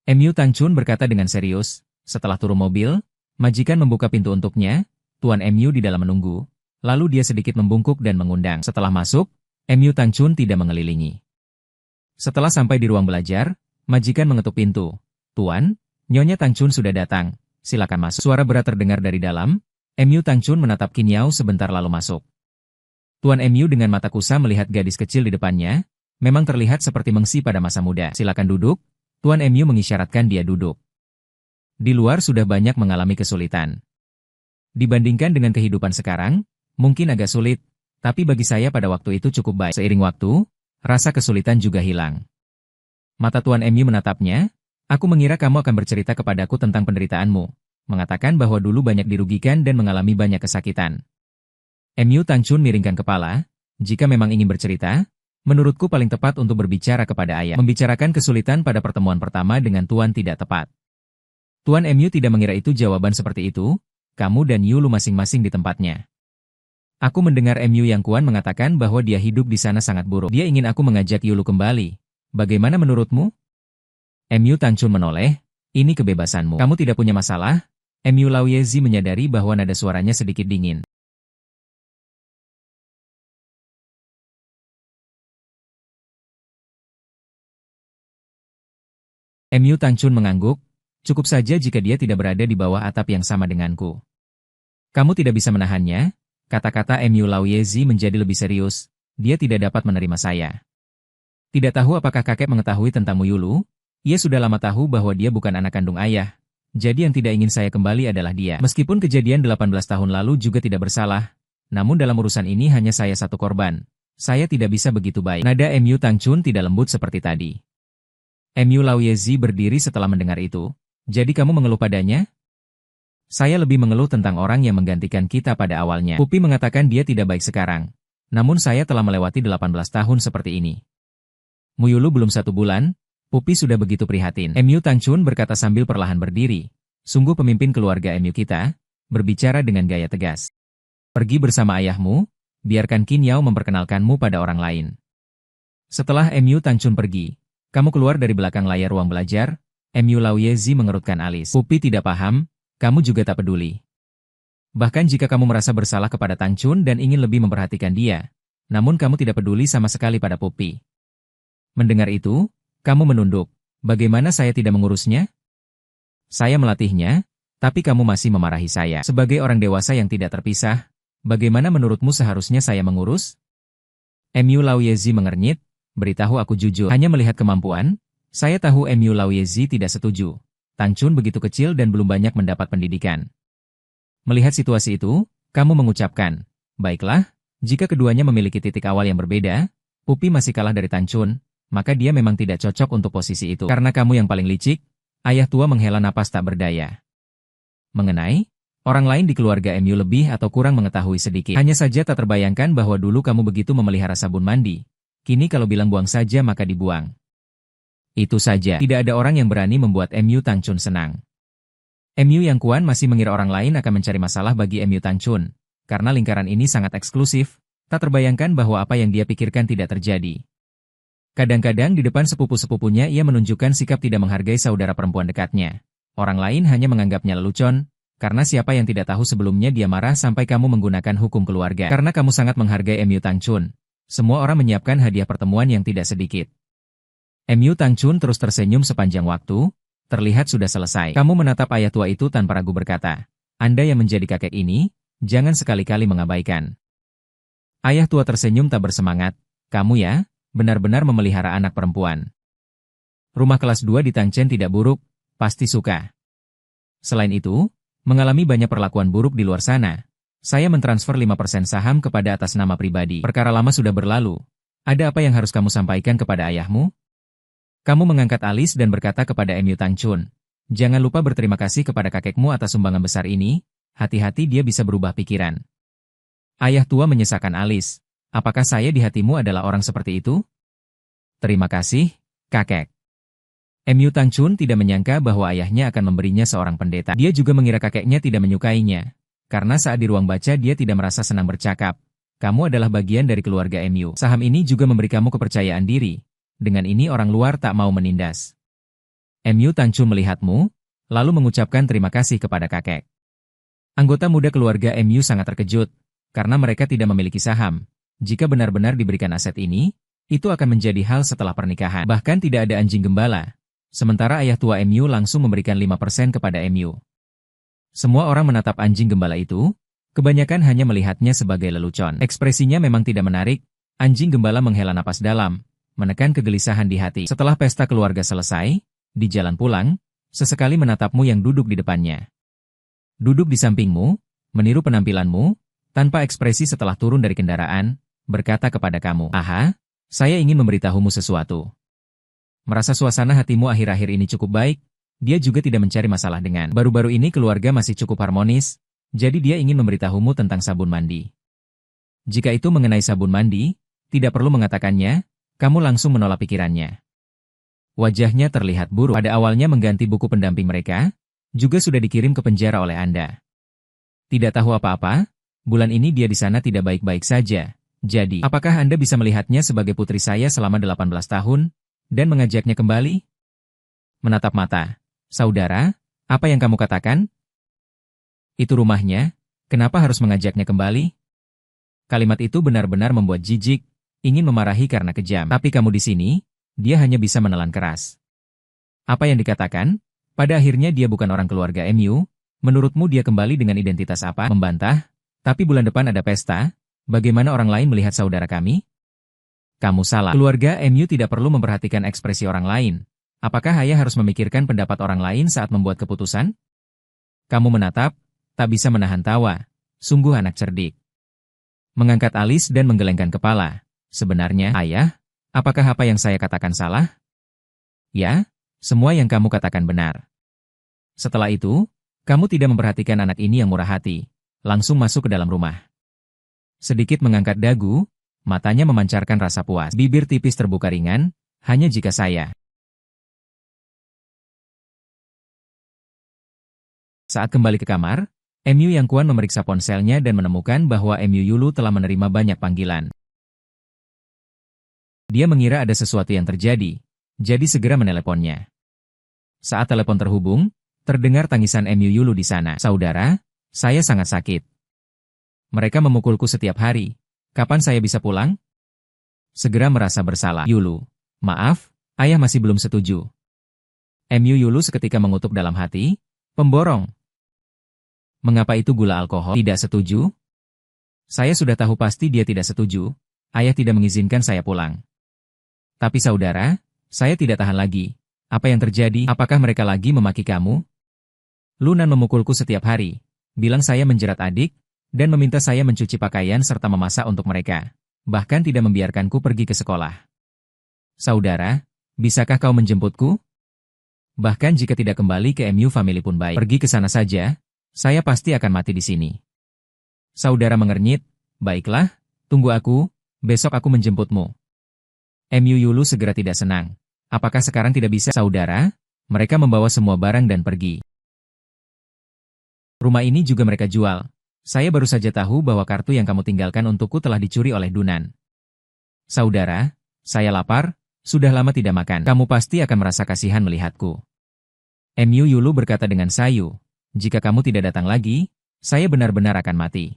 MU Tang Chun berkata dengan serius, setelah turun mobil, majikan membuka pintu untuknya, Tuan MU di dalam menunggu, lalu dia sedikit membungkuk dan mengundang. Setelah masuk, MU Tang Chun tidak mengelilingi. Setelah sampai di ruang belajar, majikan mengetuk pintu. Tuan, Nyonya Tang Chun sudah datang, silakan masuk. Suara berat terdengar dari dalam, MU Tang Chun menatap Qin Yao sebentar lalu masuk. Tuan MU dengan mata kusa melihat gadis kecil di depannya, memang terlihat seperti Mengsi pada masa muda. Silakan duduk. Tuan MU mengisyaratkan dia duduk. Di luar sudah banyak mengalami kesulitan. Dibandingkan dengan kehidupan sekarang, mungkin agak sulit, tapi bagi saya pada waktu itu cukup baik. Seiring waktu, rasa kesulitan juga hilang. Mata Tuan MU menatapnya, aku mengira kamu akan bercerita kepadaku tentang penderitaanmu, mengatakan bahwa dulu banyak dirugikan dan mengalami banyak kesakitan. MU Tang Chun miringkan kepala, jika memang ingin bercerita, menurutku paling tepat untuk berbicara kepada ayah. Membicarakan kesulitan pada pertemuan pertama dengan Tuan tidak tepat. Tuan MU tidak mengira itu jawaban seperti itu, kamu dan Yulu masing-masing di tempatnya. Aku mendengar MU Yang Kuan mengatakan bahwa dia hidup di sana sangat buruk. Dia ingin aku mengajak Yulu kembali. Bagaimana menurutmu? MU Tang Chun menoleh, ini kebebasanmu. Kamu tidak punya masalah? MU Lao Yezi menyadari bahwa nada suaranya sedikit dingin. MU Tang Chun mengangguk, cukup saja jika dia tidak berada di bawah atap yang sama denganku. Kamu tidak bisa menahannya? Kata-kata Mu Laoyezi menjadi lebih serius. Dia tidak dapat menerima saya. Tidak tahu apakah kakek mengetahui tentang Muyulu? Ia sudah lama tahu bahwa dia bukan anak kandung ayah. Jadi yang tidak ingin saya kembali adalah dia. Meskipun kejadian 18 tahun lalu juga tidak bersalah, namun dalam urusan ini hanya saya satu korban. Saya tidak bisa begitu baik. Nada Mu Tangchun tidak lembut seperti tadi. Mu Laoyezi berdiri setelah mendengar itu. Jadi kamu mengeluh padanya? Saya lebih mengeluh tentang orang yang menggantikan kita pada awalnya. Pupi mengatakan dia tidak baik sekarang. Namun saya telah melewati 18 tahun seperti ini. Muyulu belum 1 bulan, Pupi sudah begitu prihatin. Mu Tangchun berkata sambil perlahan berdiri. Sungguh pemimpin keluarga Mu kita, berbicara dengan gaya tegas. Pergi bersama ayahmu, biarkan Qin Yao memperkenalkanmu pada orang lain. Setelah Mu Tangchun pergi, kamu keluar dari belakang layar ruang belajar. Mu Laoyezi mengerutkan alis. Pupi tidak paham, kamu juga tak peduli. Bahkan jika kamu merasa bersalah kepada Tangchun dan ingin lebih memperhatikan dia, namun kamu tidak peduli sama sekali pada Pupi. Mendengar itu, kamu menunduk. Bagaimana saya tidak mengurusnya? Saya melatihnya, tapi kamu masih memarahi saya. Sebagai orang dewasa yang tidak terpisah, bagaimana menurutmu seharusnya saya mengurus? Mu Laoyezi mengernyit, beritahu aku jujur. Hanya melihat kemampuan, saya tahu Mu Laoyezi tidak setuju. Tangchun begitu kecil dan belum banyak mendapat pendidikan. Melihat situasi itu, kamu mengucapkan, baiklah, jika keduanya memiliki titik awal yang berbeda, Pupi masih kalah dari Tangchun, maka dia memang tidak cocok untuk posisi itu. Karena kamu yang paling licik, ayah tua menghela napas tak berdaya. Mengenai, orang lain di keluarga Mu lebih atau kurang mengetahui sedikit. Hanya saja tak terbayangkan bahwa dulu kamu begitu memelihara sabun mandi. Kini kalau bilang buang saja maka dibuang. Itu saja. Tidak ada orang yang berani membuat Mu Tangchun senang. Mu yang Kuan masih mengira orang lain akan mencari masalah bagi Mu Tangchun. Karena lingkaran ini sangat eksklusif, tak terbayangkan bahwa apa yang dia pikirkan tidak terjadi. Kadang-kadang di depan sepupu-sepupunya ia menunjukkan sikap tidak menghargai saudara perempuan dekatnya. Orang lain hanya menganggapnya lelucon, karena siapa yang tidak tahu sebelumnya dia marah sampai kamu menggunakan hukum keluarga. Karena kamu sangat menghargai Mu Tangchun, semua orang menyiapkan hadiah pertemuan yang tidak sedikit. Mu Tangchun terus tersenyum sepanjang waktu, terlihat sudah selesai. Kamu menatap ayah tua itu tanpa ragu berkata, Anda yang menjadi kakek ini, jangan sekali-kali mengabaikan. Ayah tua tersenyum tak bersemangat, kamu ya, benar-benar memelihara anak perempuan. Rumah kelas 2 di Tangchen tidak buruk, pasti suka. Selain itu, mengalami banyak perlakuan buruk di luar sana. Saya mentransfer 5% saham kepada atas nama pribadi. Perkara lama sudah berlalu. Ada apa yang harus kamu sampaikan kepada ayahmu? Kamu mengangkat alis dan berkata kepada Mu Tangchun, jangan lupa berterima kasih kepada kakekmu atas sumbangan besar ini, hati-hati dia bisa berubah pikiran. Ayah tua menyesakkan alis, apakah saya di hatimu adalah orang seperti itu? Terima kasih, kakek. Mu Tangchun tidak menyangka bahwa ayahnya akan memberinya seorang pendeta. Dia juga mengira kakeknya tidak menyukainya, karena saat di ruang baca dia tidak merasa senang bercakap. Kamu adalah bagian dari keluarga Mu. Saham ini juga memberi kamu kepercayaan diri. Dengan ini orang luar tak mau menindas. Mu Tangchun melihatmu, lalu mengucapkan terima kasih kepada kakek. Anggota muda keluarga Mu sangat terkejut, karena mereka tidak memiliki saham. Jika benar-benar diberikan aset ini, itu akan menjadi hal setelah pernikahan. Bahkan tidak ada anjing gembala. Sementara ayah tua Mu langsung memberikan 5% kepada Mu. Semua orang menatap anjing gembala itu, kebanyakan hanya melihatnya sebagai lelucon. Ekspresinya memang tidak menarik, anjing gembala menghela napas dalam, menekan kegelisahan di hati. Setelah pesta keluarga selesai, di jalan pulang, sesekali menatapmu yang duduk di depannya. Duduk di sampingmu, meniru penampilanmu, tanpa ekspresi setelah turun dari kendaraan, berkata kepada kamu, aha, saya ingin memberitahumu sesuatu. Merasa suasana hatimu akhir-akhir ini cukup baik, dia juga tidak mencari masalah dengan. Baru-baru ini keluarga masih cukup harmonis, jadi dia ingin memberitahumu tentang sabun mandi. Jika itu mengenai sabun mandi, tidak perlu mengatakannya, kamu langsung menolak pikirannya. Wajahnya terlihat buruk. Pada awalnya mengganti buku pendamping mereka, juga sudah dikirim ke penjara oleh Anda. Tidak tahu apa-apa, bulan ini dia di sana tidak baik-baik saja. Jadi, apakah Anda bisa melihatnya sebagai putri saya selama 18 tahun, dan mengajaknya kembali? Menatap mata. Saudara, apa yang kamu katakan? Itu rumahnya, kenapa harus mengajaknya kembali? Kalimat itu benar-benar membuat jijik, ingin memarahi karena kejam. Tapi kamu di sini, dia hanya bisa menelan keras. Apa yang dikatakan? Pada akhirnya dia bukan orang keluarga Mu, Menurutmu dia kembali dengan identitas apa? Membantah? Tapi bulan depan ada pesta, bagaimana orang lain melihat saudara kami? Kamu salah. Keluarga MU tidak perlu memperhatikan ekspresi orang lain. Apakah ayah harus memikirkan pendapat orang lain saat membuat keputusan? Kamu menatap, tak bisa menahan tawa. Sungguh anak cerdik. Mengangkat alis dan menggelengkan kepala. Sebenarnya, ayah, apakah apa yang saya katakan salah? Ya, semua yang kamu katakan benar. Setelah itu, kamu tidak memperhatikan anak ini yang murah hati. Langsung masuk ke dalam rumah. Sedikit mengangkat dagu, matanya memancarkan rasa puas. Bibir tipis terbuka ringan, hanya jika saya. Saat kembali ke kamar, MU Yang Kuan memeriksa ponselnya dan menemukan bahwa MU Yulu telah menerima banyak panggilan. Dia mengira ada sesuatu yang terjadi, jadi segera meneleponnya. Saat telepon terhubung, terdengar tangisan MU Yulu di sana. Saudara, saya sangat sakit. Mereka memukulku setiap hari. Kapan saya bisa pulang? Segera merasa bersalah. Yulu, maaf, ayah masih belum setuju. MU Yulu seketika mengutuk dalam hati, pemborong. Mengapa itu gula alkohol? Tidak setuju? Saya sudah tahu pasti dia tidak setuju. Ayah tidak mengizinkan saya pulang. Tapi saudara, saya tidak tahan lagi. Apa yang terjadi? Apakah mereka lagi memaki kamu? Lunan memukulku setiap hari. Bilang saya menjerat adik, dan meminta saya mencuci pakaian serta memasak untuk mereka. Bahkan tidak membiarkanku pergi ke sekolah. Saudara, bisakah kau menjemputku? Bahkan jika tidak kembali ke MU Family pun baik. Pergi ke sana saja, saya pasti akan mati di sini. Saudara mengernyit, baiklah, tunggu aku, besok aku menjemputmu. MU Yulu segera tidak senang. Apakah sekarang tidak bisa? Saudara, mereka membawa semua barang dan pergi. Rumah ini juga mereka jual. Saya baru saja tahu bahwa kartu yang kamu tinggalkan untukku telah dicuri oleh Dunan. Saudara, saya lapar, sudah lama tidak makan. Kamu pasti akan merasa kasihan melihatku. MU Yulu berkata dengan sayu, jika kamu tidak datang lagi, saya benar-benar akan mati.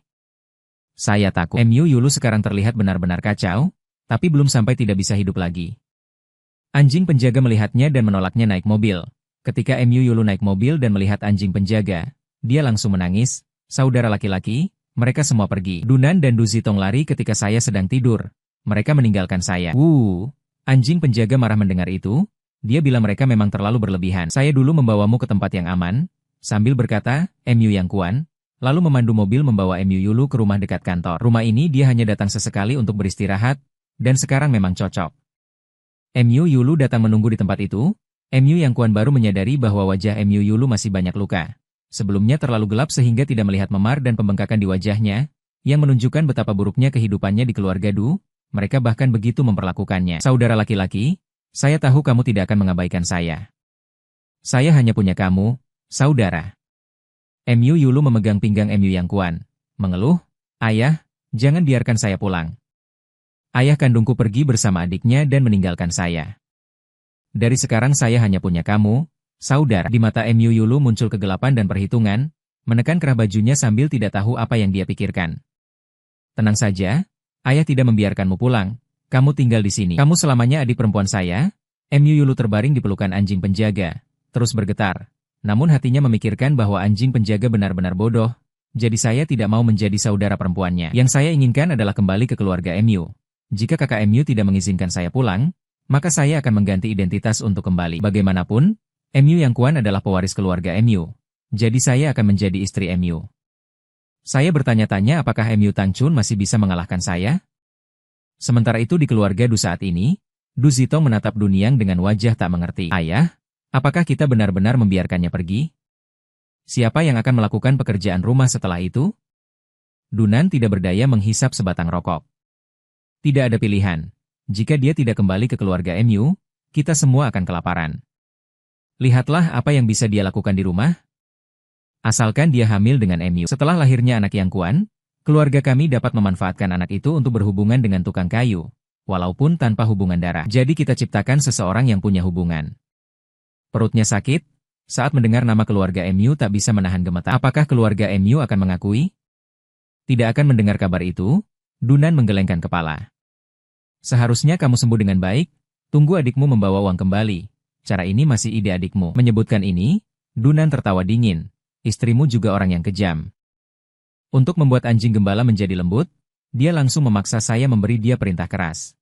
Saya takut. MU Yulu sekarang terlihat benar-benar kacau, tapi belum sampai tidak bisa hidup lagi. Anjing penjaga melihatnya dan menolaknya naik mobil. Ketika MU Yulu naik mobil dan melihat anjing penjaga, dia langsung menangis. Saudara laki-laki, mereka semua pergi. Dunan dan Du Zitong lari ketika saya sedang tidur. Mereka meninggalkan saya. Anjing penjaga marah mendengar itu. Dia bilang mereka memang terlalu berlebihan. Saya dulu membawamu ke tempat yang aman, sambil berkata, MU Yang Kuan, lalu memandu mobil membawa MU Yulu ke rumah dekat kantor. Rumah ini dia hanya datang sesekali untuk beristirahat, dan sekarang memang cocok. MU Yulu datang menunggu di tempat itu. MU Yang Kuan baru menyadari bahwa wajah MU Yulu masih banyak luka. Sebelumnya terlalu gelap sehingga tidak melihat memar dan pembengkakan di wajahnya, yang menunjukkan betapa buruknya kehidupannya di keluarga Du. Mereka bahkan begitu memperlakukannya. Saudara laki-laki, saya tahu kamu tidak akan mengabaikan saya. Saya hanya punya kamu, saudara. MU Yulu memegang pinggang MU Yang Kuan. Mengeluh, ayah, jangan biarkan saya pulang. Ayah kandungku pergi bersama adiknya dan meninggalkan saya. Dari sekarang saya hanya punya kamu, saudara. Di mata MU Yulu muncul kegelapan dan perhitungan, menekan kerah bajunya sambil tidak tahu apa yang dia pikirkan. Tenang saja, ayah tidak membiarkanmu pulang, kamu tinggal di sini. Kamu selamanya adik perempuan saya. MU Yulu terbaring di pelukan anjing penjaga, terus bergetar. Namun hatinya memikirkan bahwa anjing penjaga benar-benar bodoh, jadi saya tidak mau menjadi saudara perempuannya. Yang saya inginkan adalah kembali ke keluarga MU. Jika kakak MU tidak mengizinkan saya pulang, maka saya akan mengganti identitas untuk kembali. Bagaimanapun, MU Yang Kuan adalah pewaris keluarga MU. Jadi saya akan menjadi istri MU. Saya bertanya-tanya apakah MU Tang Chun masih bisa mengalahkan saya? Sementara itu di keluarga Du saat ini, Du Zitong menatap Duniang dengan wajah tak mengerti. Ayah, apakah kita benar-benar membiarkannya pergi? Siapa yang akan melakukan pekerjaan rumah setelah itu? Dunan tidak berdaya menghisap sebatang rokok. Tidak ada pilihan. Jika dia tidak kembali ke keluarga MU, kita semua akan kelaparan. Lihatlah apa yang bisa dia lakukan di rumah. Asalkan dia hamil dengan MU. Setelah lahirnya anak Yang Kuan, keluarga kami dapat memanfaatkan anak itu untuk berhubungan dengan tukang kayu, walaupun tanpa hubungan darah. Jadi kita ciptakan seseorang yang punya hubungan. Perutnya sakit, saat mendengar nama keluarga MU tak bisa menahan gemetar. Apakah keluarga MU akan mengakui? Tidak akan mendengar kabar itu, Dunan menggelengkan kepala. Seharusnya kamu sembuh dengan baik, tunggu adikmu membawa uang kembali. Cara ini masih ide adikmu. Menyebutkan ini, Dunan tertawa dingin. istrimu juga orang yang kejam. Untuk membuat anjing gembala menjadi lembut, dia langsung memaksa saya memberi dia perintah keras.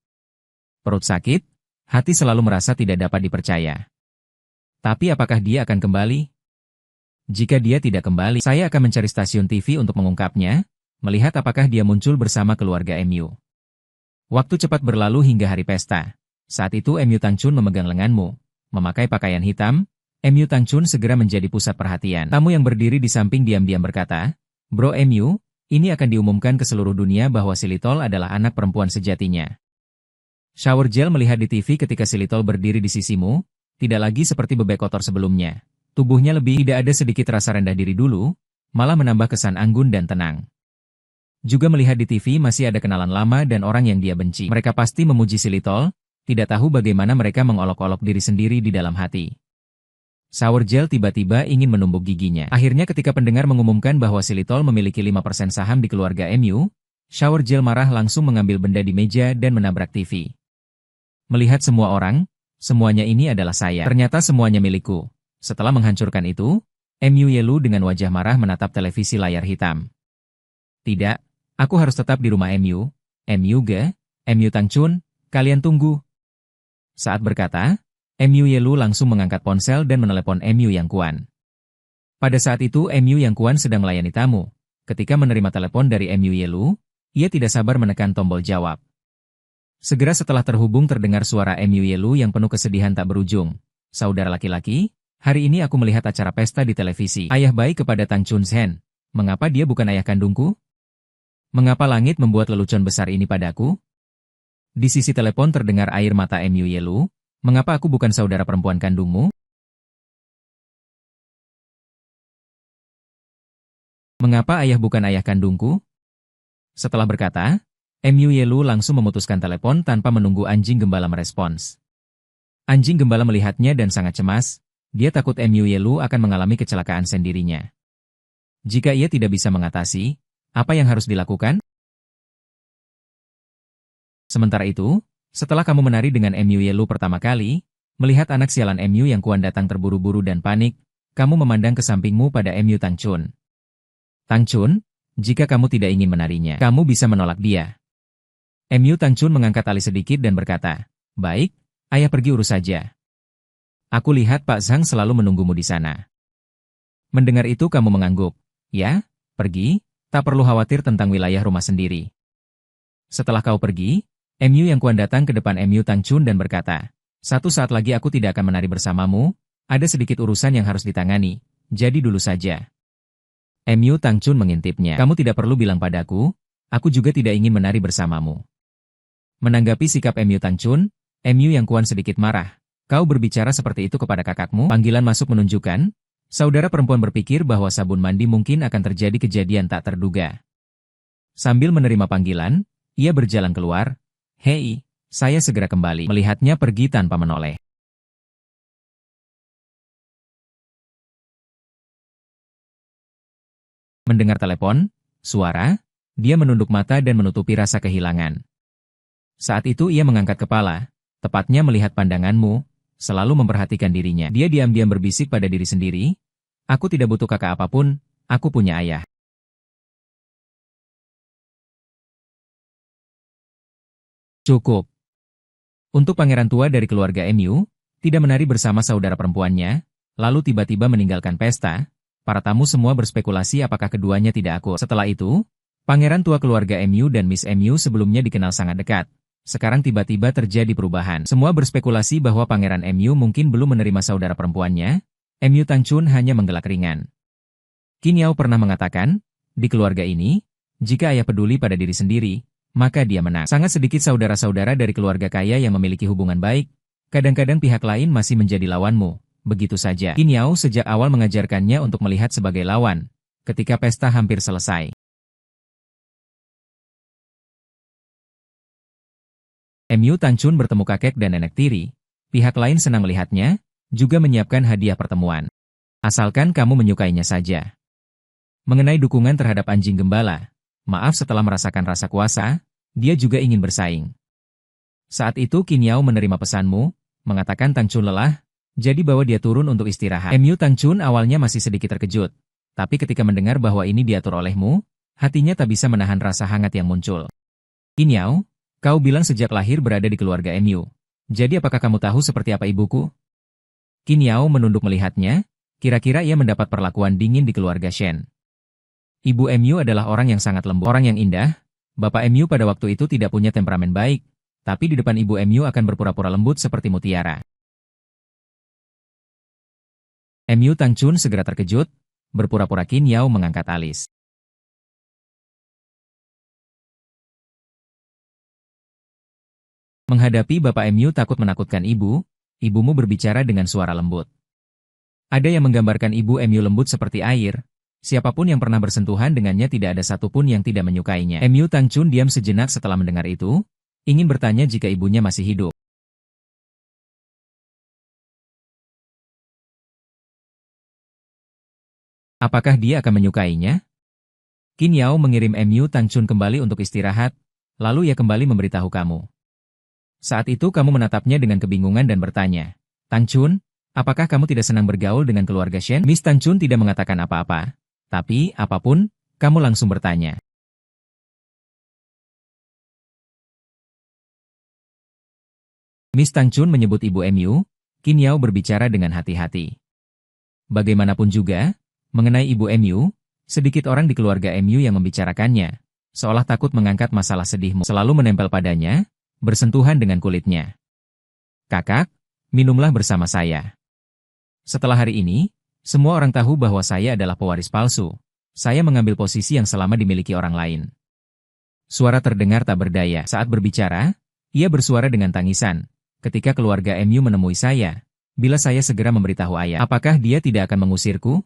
Perut sakit, hati selalu merasa tidak dapat dipercaya. Tapi apakah dia akan kembali? Jika dia tidak kembali, saya akan mencari stasiun TV untuk mengungkapnya, melihat apakah dia muncul bersama keluarga MU. Waktu cepat berlalu hingga hari pesta. Saat itu MU Tangchun memegang lenganmu. Memakai pakaian hitam, MU Tangchun segera menjadi pusat perhatian. Tamu yang berdiri di samping diam-diam berkata, "Bro MU, ini akan diumumkan ke seluruh dunia bahwa si Little adalah anak perempuan sejatinya." Shower Gel melihat di TV ketika si Little berdiri di sisimu, tidak lagi seperti bebek kotor sebelumnya. Tubuhnya lebih tidak ada sedikit rasa rendah diri dulu, malah menambah kesan anggun dan tenang. Juga melihat di TV masih ada kenalan lama dan orang yang dia benci. Mereka pasti memuji si Little, tidak tahu bagaimana mereka mengolok-olok diri sendiri di dalam hati. Shower Gel tiba-tiba ingin menumbuk giginya. Akhirnya ketika pendengar mengumumkan bahwa si Little memiliki 5% saham di keluarga MU, Shower Gel marah langsung mengambil benda di meja dan menabrak TV. Melihat semua orang, semuanya ini adalah saya. Ternyata semuanya milikku. Setelah menghancurkan itu, MU Yelu dengan wajah marah menatap televisi layar hitam. Tidak, aku harus tetap di rumah MU. MU Ge, MU Tangchun, kalian tunggu. Saat berkata, MU Yelu langsung mengangkat ponsel dan menelepon MU Yang Kuan. Pada saat itu MU Yang Kuan sedang melayani tamu. Ketika menerima telepon dari MU Yelu, ia tidak sabar menekan tombol jawab. Segera setelah terhubung terdengar suara MU Yelu yang penuh kesedihan tak berujung. Saudara laki-laki, hari ini aku melihat acara pesta di televisi. Ayah baik kepada Tang Chun Sen. Mengapa dia bukan ayah kandungku? Mengapa langit membuat lelucon besar ini padaku? Di sisi telepon terdengar air mata MU Yelu. Mengapa aku bukan saudara perempuan kandungmu? Mengapa ayah bukan ayah kandungku? Setelah berkata, MU Yelu langsung memutuskan telepon tanpa menunggu anjing gembala merespons. Anjing gembala melihatnya dan sangat cemas, dia takut MU Yelu akan mengalami kecelakaan sendirinya. Jika ia tidak bisa mengatasi, apa yang harus dilakukan? Sementara itu, setelah kamu menari dengan MU Yelu pertama kali, melihat anak sialan MU Yang Kuan datang terburu-buru dan panik, kamu memandang ke sampingmu pada MU Tangchun. Tangchun, jika kamu tidak ingin menarinya, kamu bisa menolak dia. MU Tangchun mengangkat alis sedikit dan berkata, "Baik, ayah pergi urus saja. Aku lihat Pak Zhang selalu menunggumu di sana." Mendengar itu kamu mengangguk. "Ya, pergi, tak perlu khawatir tentang wilayah rumah sendiri." Setelah kau pergi, MU Yang Kuan datang ke depan MU Tangchun dan berkata, "Satu saat lagi aku tidak akan menari bersamamu, ada sedikit urusan yang harus ditangani, jadi dulu saja." MU Tangchun mengintipnya. "Kamu tidak perlu bilang padaku, aku juga tidak ingin menari bersamamu." Menanggapi sikap MU Tangchun, MU Yang Kuan sedikit marah. "Kau berbicara seperti itu kepada kakakmu?" Panggilan masuk menunjukkan, saudara perempuan berpikir bahwa sabun mandi mungkin akan terjadi kejadian tak terduga. Sambil menerima panggilan, ia berjalan keluar. "Hei, saya segera kembali." Melihatnya pergi tanpa menoleh. Mendengar telepon, suara, dia menunduk mata dan menutupi rasa kehilangan. Saat itu ia mengangkat kepala, tepatnya melihat pandanganmu, selalu memperhatikan dirinya. Dia diam-diam berbisik pada diri sendiri, "Aku tidak butuh kakak apapun, aku punya ayah." Cukup. Untuk pangeran tua dari keluarga MU, tidak menari bersama saudara perempuannya, lalu tiba-tiba meninggalkan pesta, para tamu semua berspekulasi apakah keduanya tidak akur. Setelah itu, pangeran tua keluarga MU dan Miss MU sebelumnya dikenal sangat dekat. Sekarang tiba-tiba terjadi perubahan. Semua berspekulasi bahwa pangeran MU mungkin belum menerima saudara perempuannya. MU Tangchun hanya menggelak ringan. Qin Yao pernah mengatakan, di keluarga ini, jika ayah peduli pada diri sendiri, maka dia menang. Sangat sedikit saudara-saudara dari keluarga kaya yang memiliki hubungan baik, kadang-kadang pihak lain masih menjadi lawanmu, begitu saja. Qin Yao sejak awal mengajarkannya untuk melihat sebagai lawan, ketika pesta hampir selesai. MU Tangchun bertemu kakek dan nenek tiri, pihak lain senang melihatnya, juga menyiapkan hadiah pertemuan. Asalkan kamu menyukainya saja. Mengenai dukungan terhadap anjing gembala, maaf setelah merasakan rasa kuasa, dia juga ingin bersaing. Saat itu Qin Yao menerima pesanmu, mengatakan Tangchun lelah, jadi bawa dia turun untuk istirahat. MU Tangchun awalnya masih sedikit terkejut, Tapi ketika mendengar bahwa ini diatur olehmu, hatinya tak bisa menahan rasa hangat yang muncul. Qin Yao, kau bilang sejak lahir berada di keluarga MU. Jadi apakah kamu tahu seperti apa ibuku? Qin Yao menunduk melihatnya, kira-kira ia mendapat perlakuan dingin di keluarga Shen. Ibu MU adalah orang yang sangat lembut, orang yang indah. Bapak MU pada waktu itu tidak punya temperamen baik, tapi di depan ibu MU akan berpura-pura lembut seperti mutiara. MU Tangchun segera terkejut, berpura-pura Qin Yao mengangkat alis. Menghadapi Bapak MU takut menakutkan ibumu berbicara dengan suara lembut. Ada yang menggambarkan ibu MU lembut seperti air, siapapun yang pernah bersentuhan dengannya tidak ada satupun yang tidak menyukainya. MU Tangchun diam sejenak setelah mendengar itu, ingin bertanya jika ibunya masih hidup. Apakah dia akan menyukainya? Qin Yao mengirim MU Tangchun kembali untuk istirahat, lalu ia kembali memberitahu kamu. Saat itu kamu menatapnya dengan kebingungan dan bertanya, Tangchun, apakah kamu tidak senang bergaul dengan keluarga Shen? Miss Tangchun tidak mengatakan apa-apa, tapi apapun, kamu langsung bertanya. Miss Tangchun menyebut ibu MU, Qin Yao berbicara dengan hati-hati. Bagaimanapun juga, mengenai ibu MU, sedikit orang di keluarga MU yang membicarakannya, seolah takut mengangkat masalah sedihmu selalu menempel padanya, bersentuhan dengan kulitnya. Kakak, minumlah bersama saya. Setelah hari ini, semua orang tahu bahwa saya adalah pewaris palsu. Saya mengambil posisi yang selama dimiliki orang lain. Suara terdengar tak berdaya. Saat berbicara, ia bersuara dengan tangisan. Ketika keluarga MU menemui saya, bila saya segera memberitahu ayah, apakah dia tidak akan mengusirku?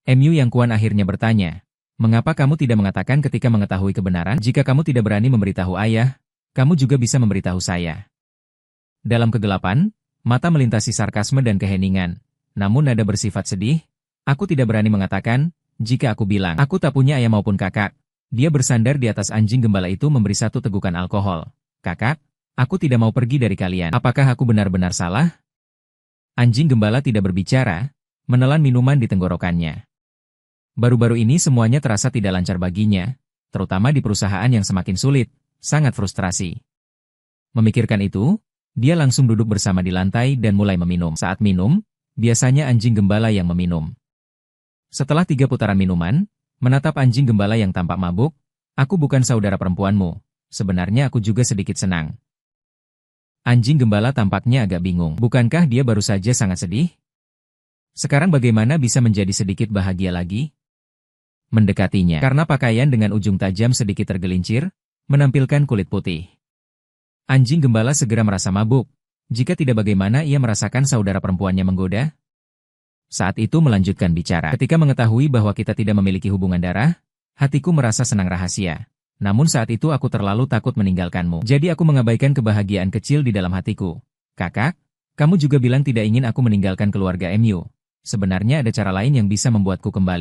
MU yang kuat akhirnya bertanya, mengapa kamu tidak mengatakan ketika mengetahui kebenaran? Jika kamu tidak berani memberitahu ayah, kamu juga bisa memberitahu saya. Dalam kegelapan, mata melintasi sarkasme dan keheningan. Namun nada bersifat sedih, aku tidak berani mengatakan, jika aku bilang, aku tak punya ayah maupun kakak. Dia bersandar di atas anjing gembala itu memberi satu tegukan alkohol. Kakak, aku tidak mau pergi dari kalian. Apakah aku benar-benar salah? Anjing gembala tidak berbicara, menelan minuman di tenggorokannya. Baru-baru ini semuanya terasa tidak lancar baginya, terutama di perusahaan yang semakin sulit. Sangat frustrasi. Memikirkan itu, dia langsung duduk bersama di lantai dan mulai meminum. Saat minum, biasanya anjing gembala yang meminum. Setelah 3 putaran minuman, menatap anjing gembala yang tampak mabuk, aku bukan saudara perempuanmu. Sebenarnya aku juga sedikit senang. Anjing gembala tampaknya agak bingung. Bukankah dia baru saja sangat sedih? Sekarang bagaimana bisa menjadi sedikit bahagia lagi? Mendekatinya, karena pakaian dengan ujung tajam sedikit tergelincir, menampilkan kulit putih. Anjing gembala segera merasa mabuk. Jika tidak bagaimana ia merasakan saudara perempuannya menggoda? Saat itu melanjutkan bicara. Ketika mengetahui bahwa kita tidak memiliki hubungan darah, hatiku merasa senang rahasia. Namun saat itu aku terlalu takut meninggalkanmu. Jadi aku mengabaikan kebahagiaan kecil di dalam hatiku. Kakak, kamu juga bilang tidak ingin aku meninggalkan keluarga MU. Sebenarnya ada cara lain yang bisa membuatku kembali.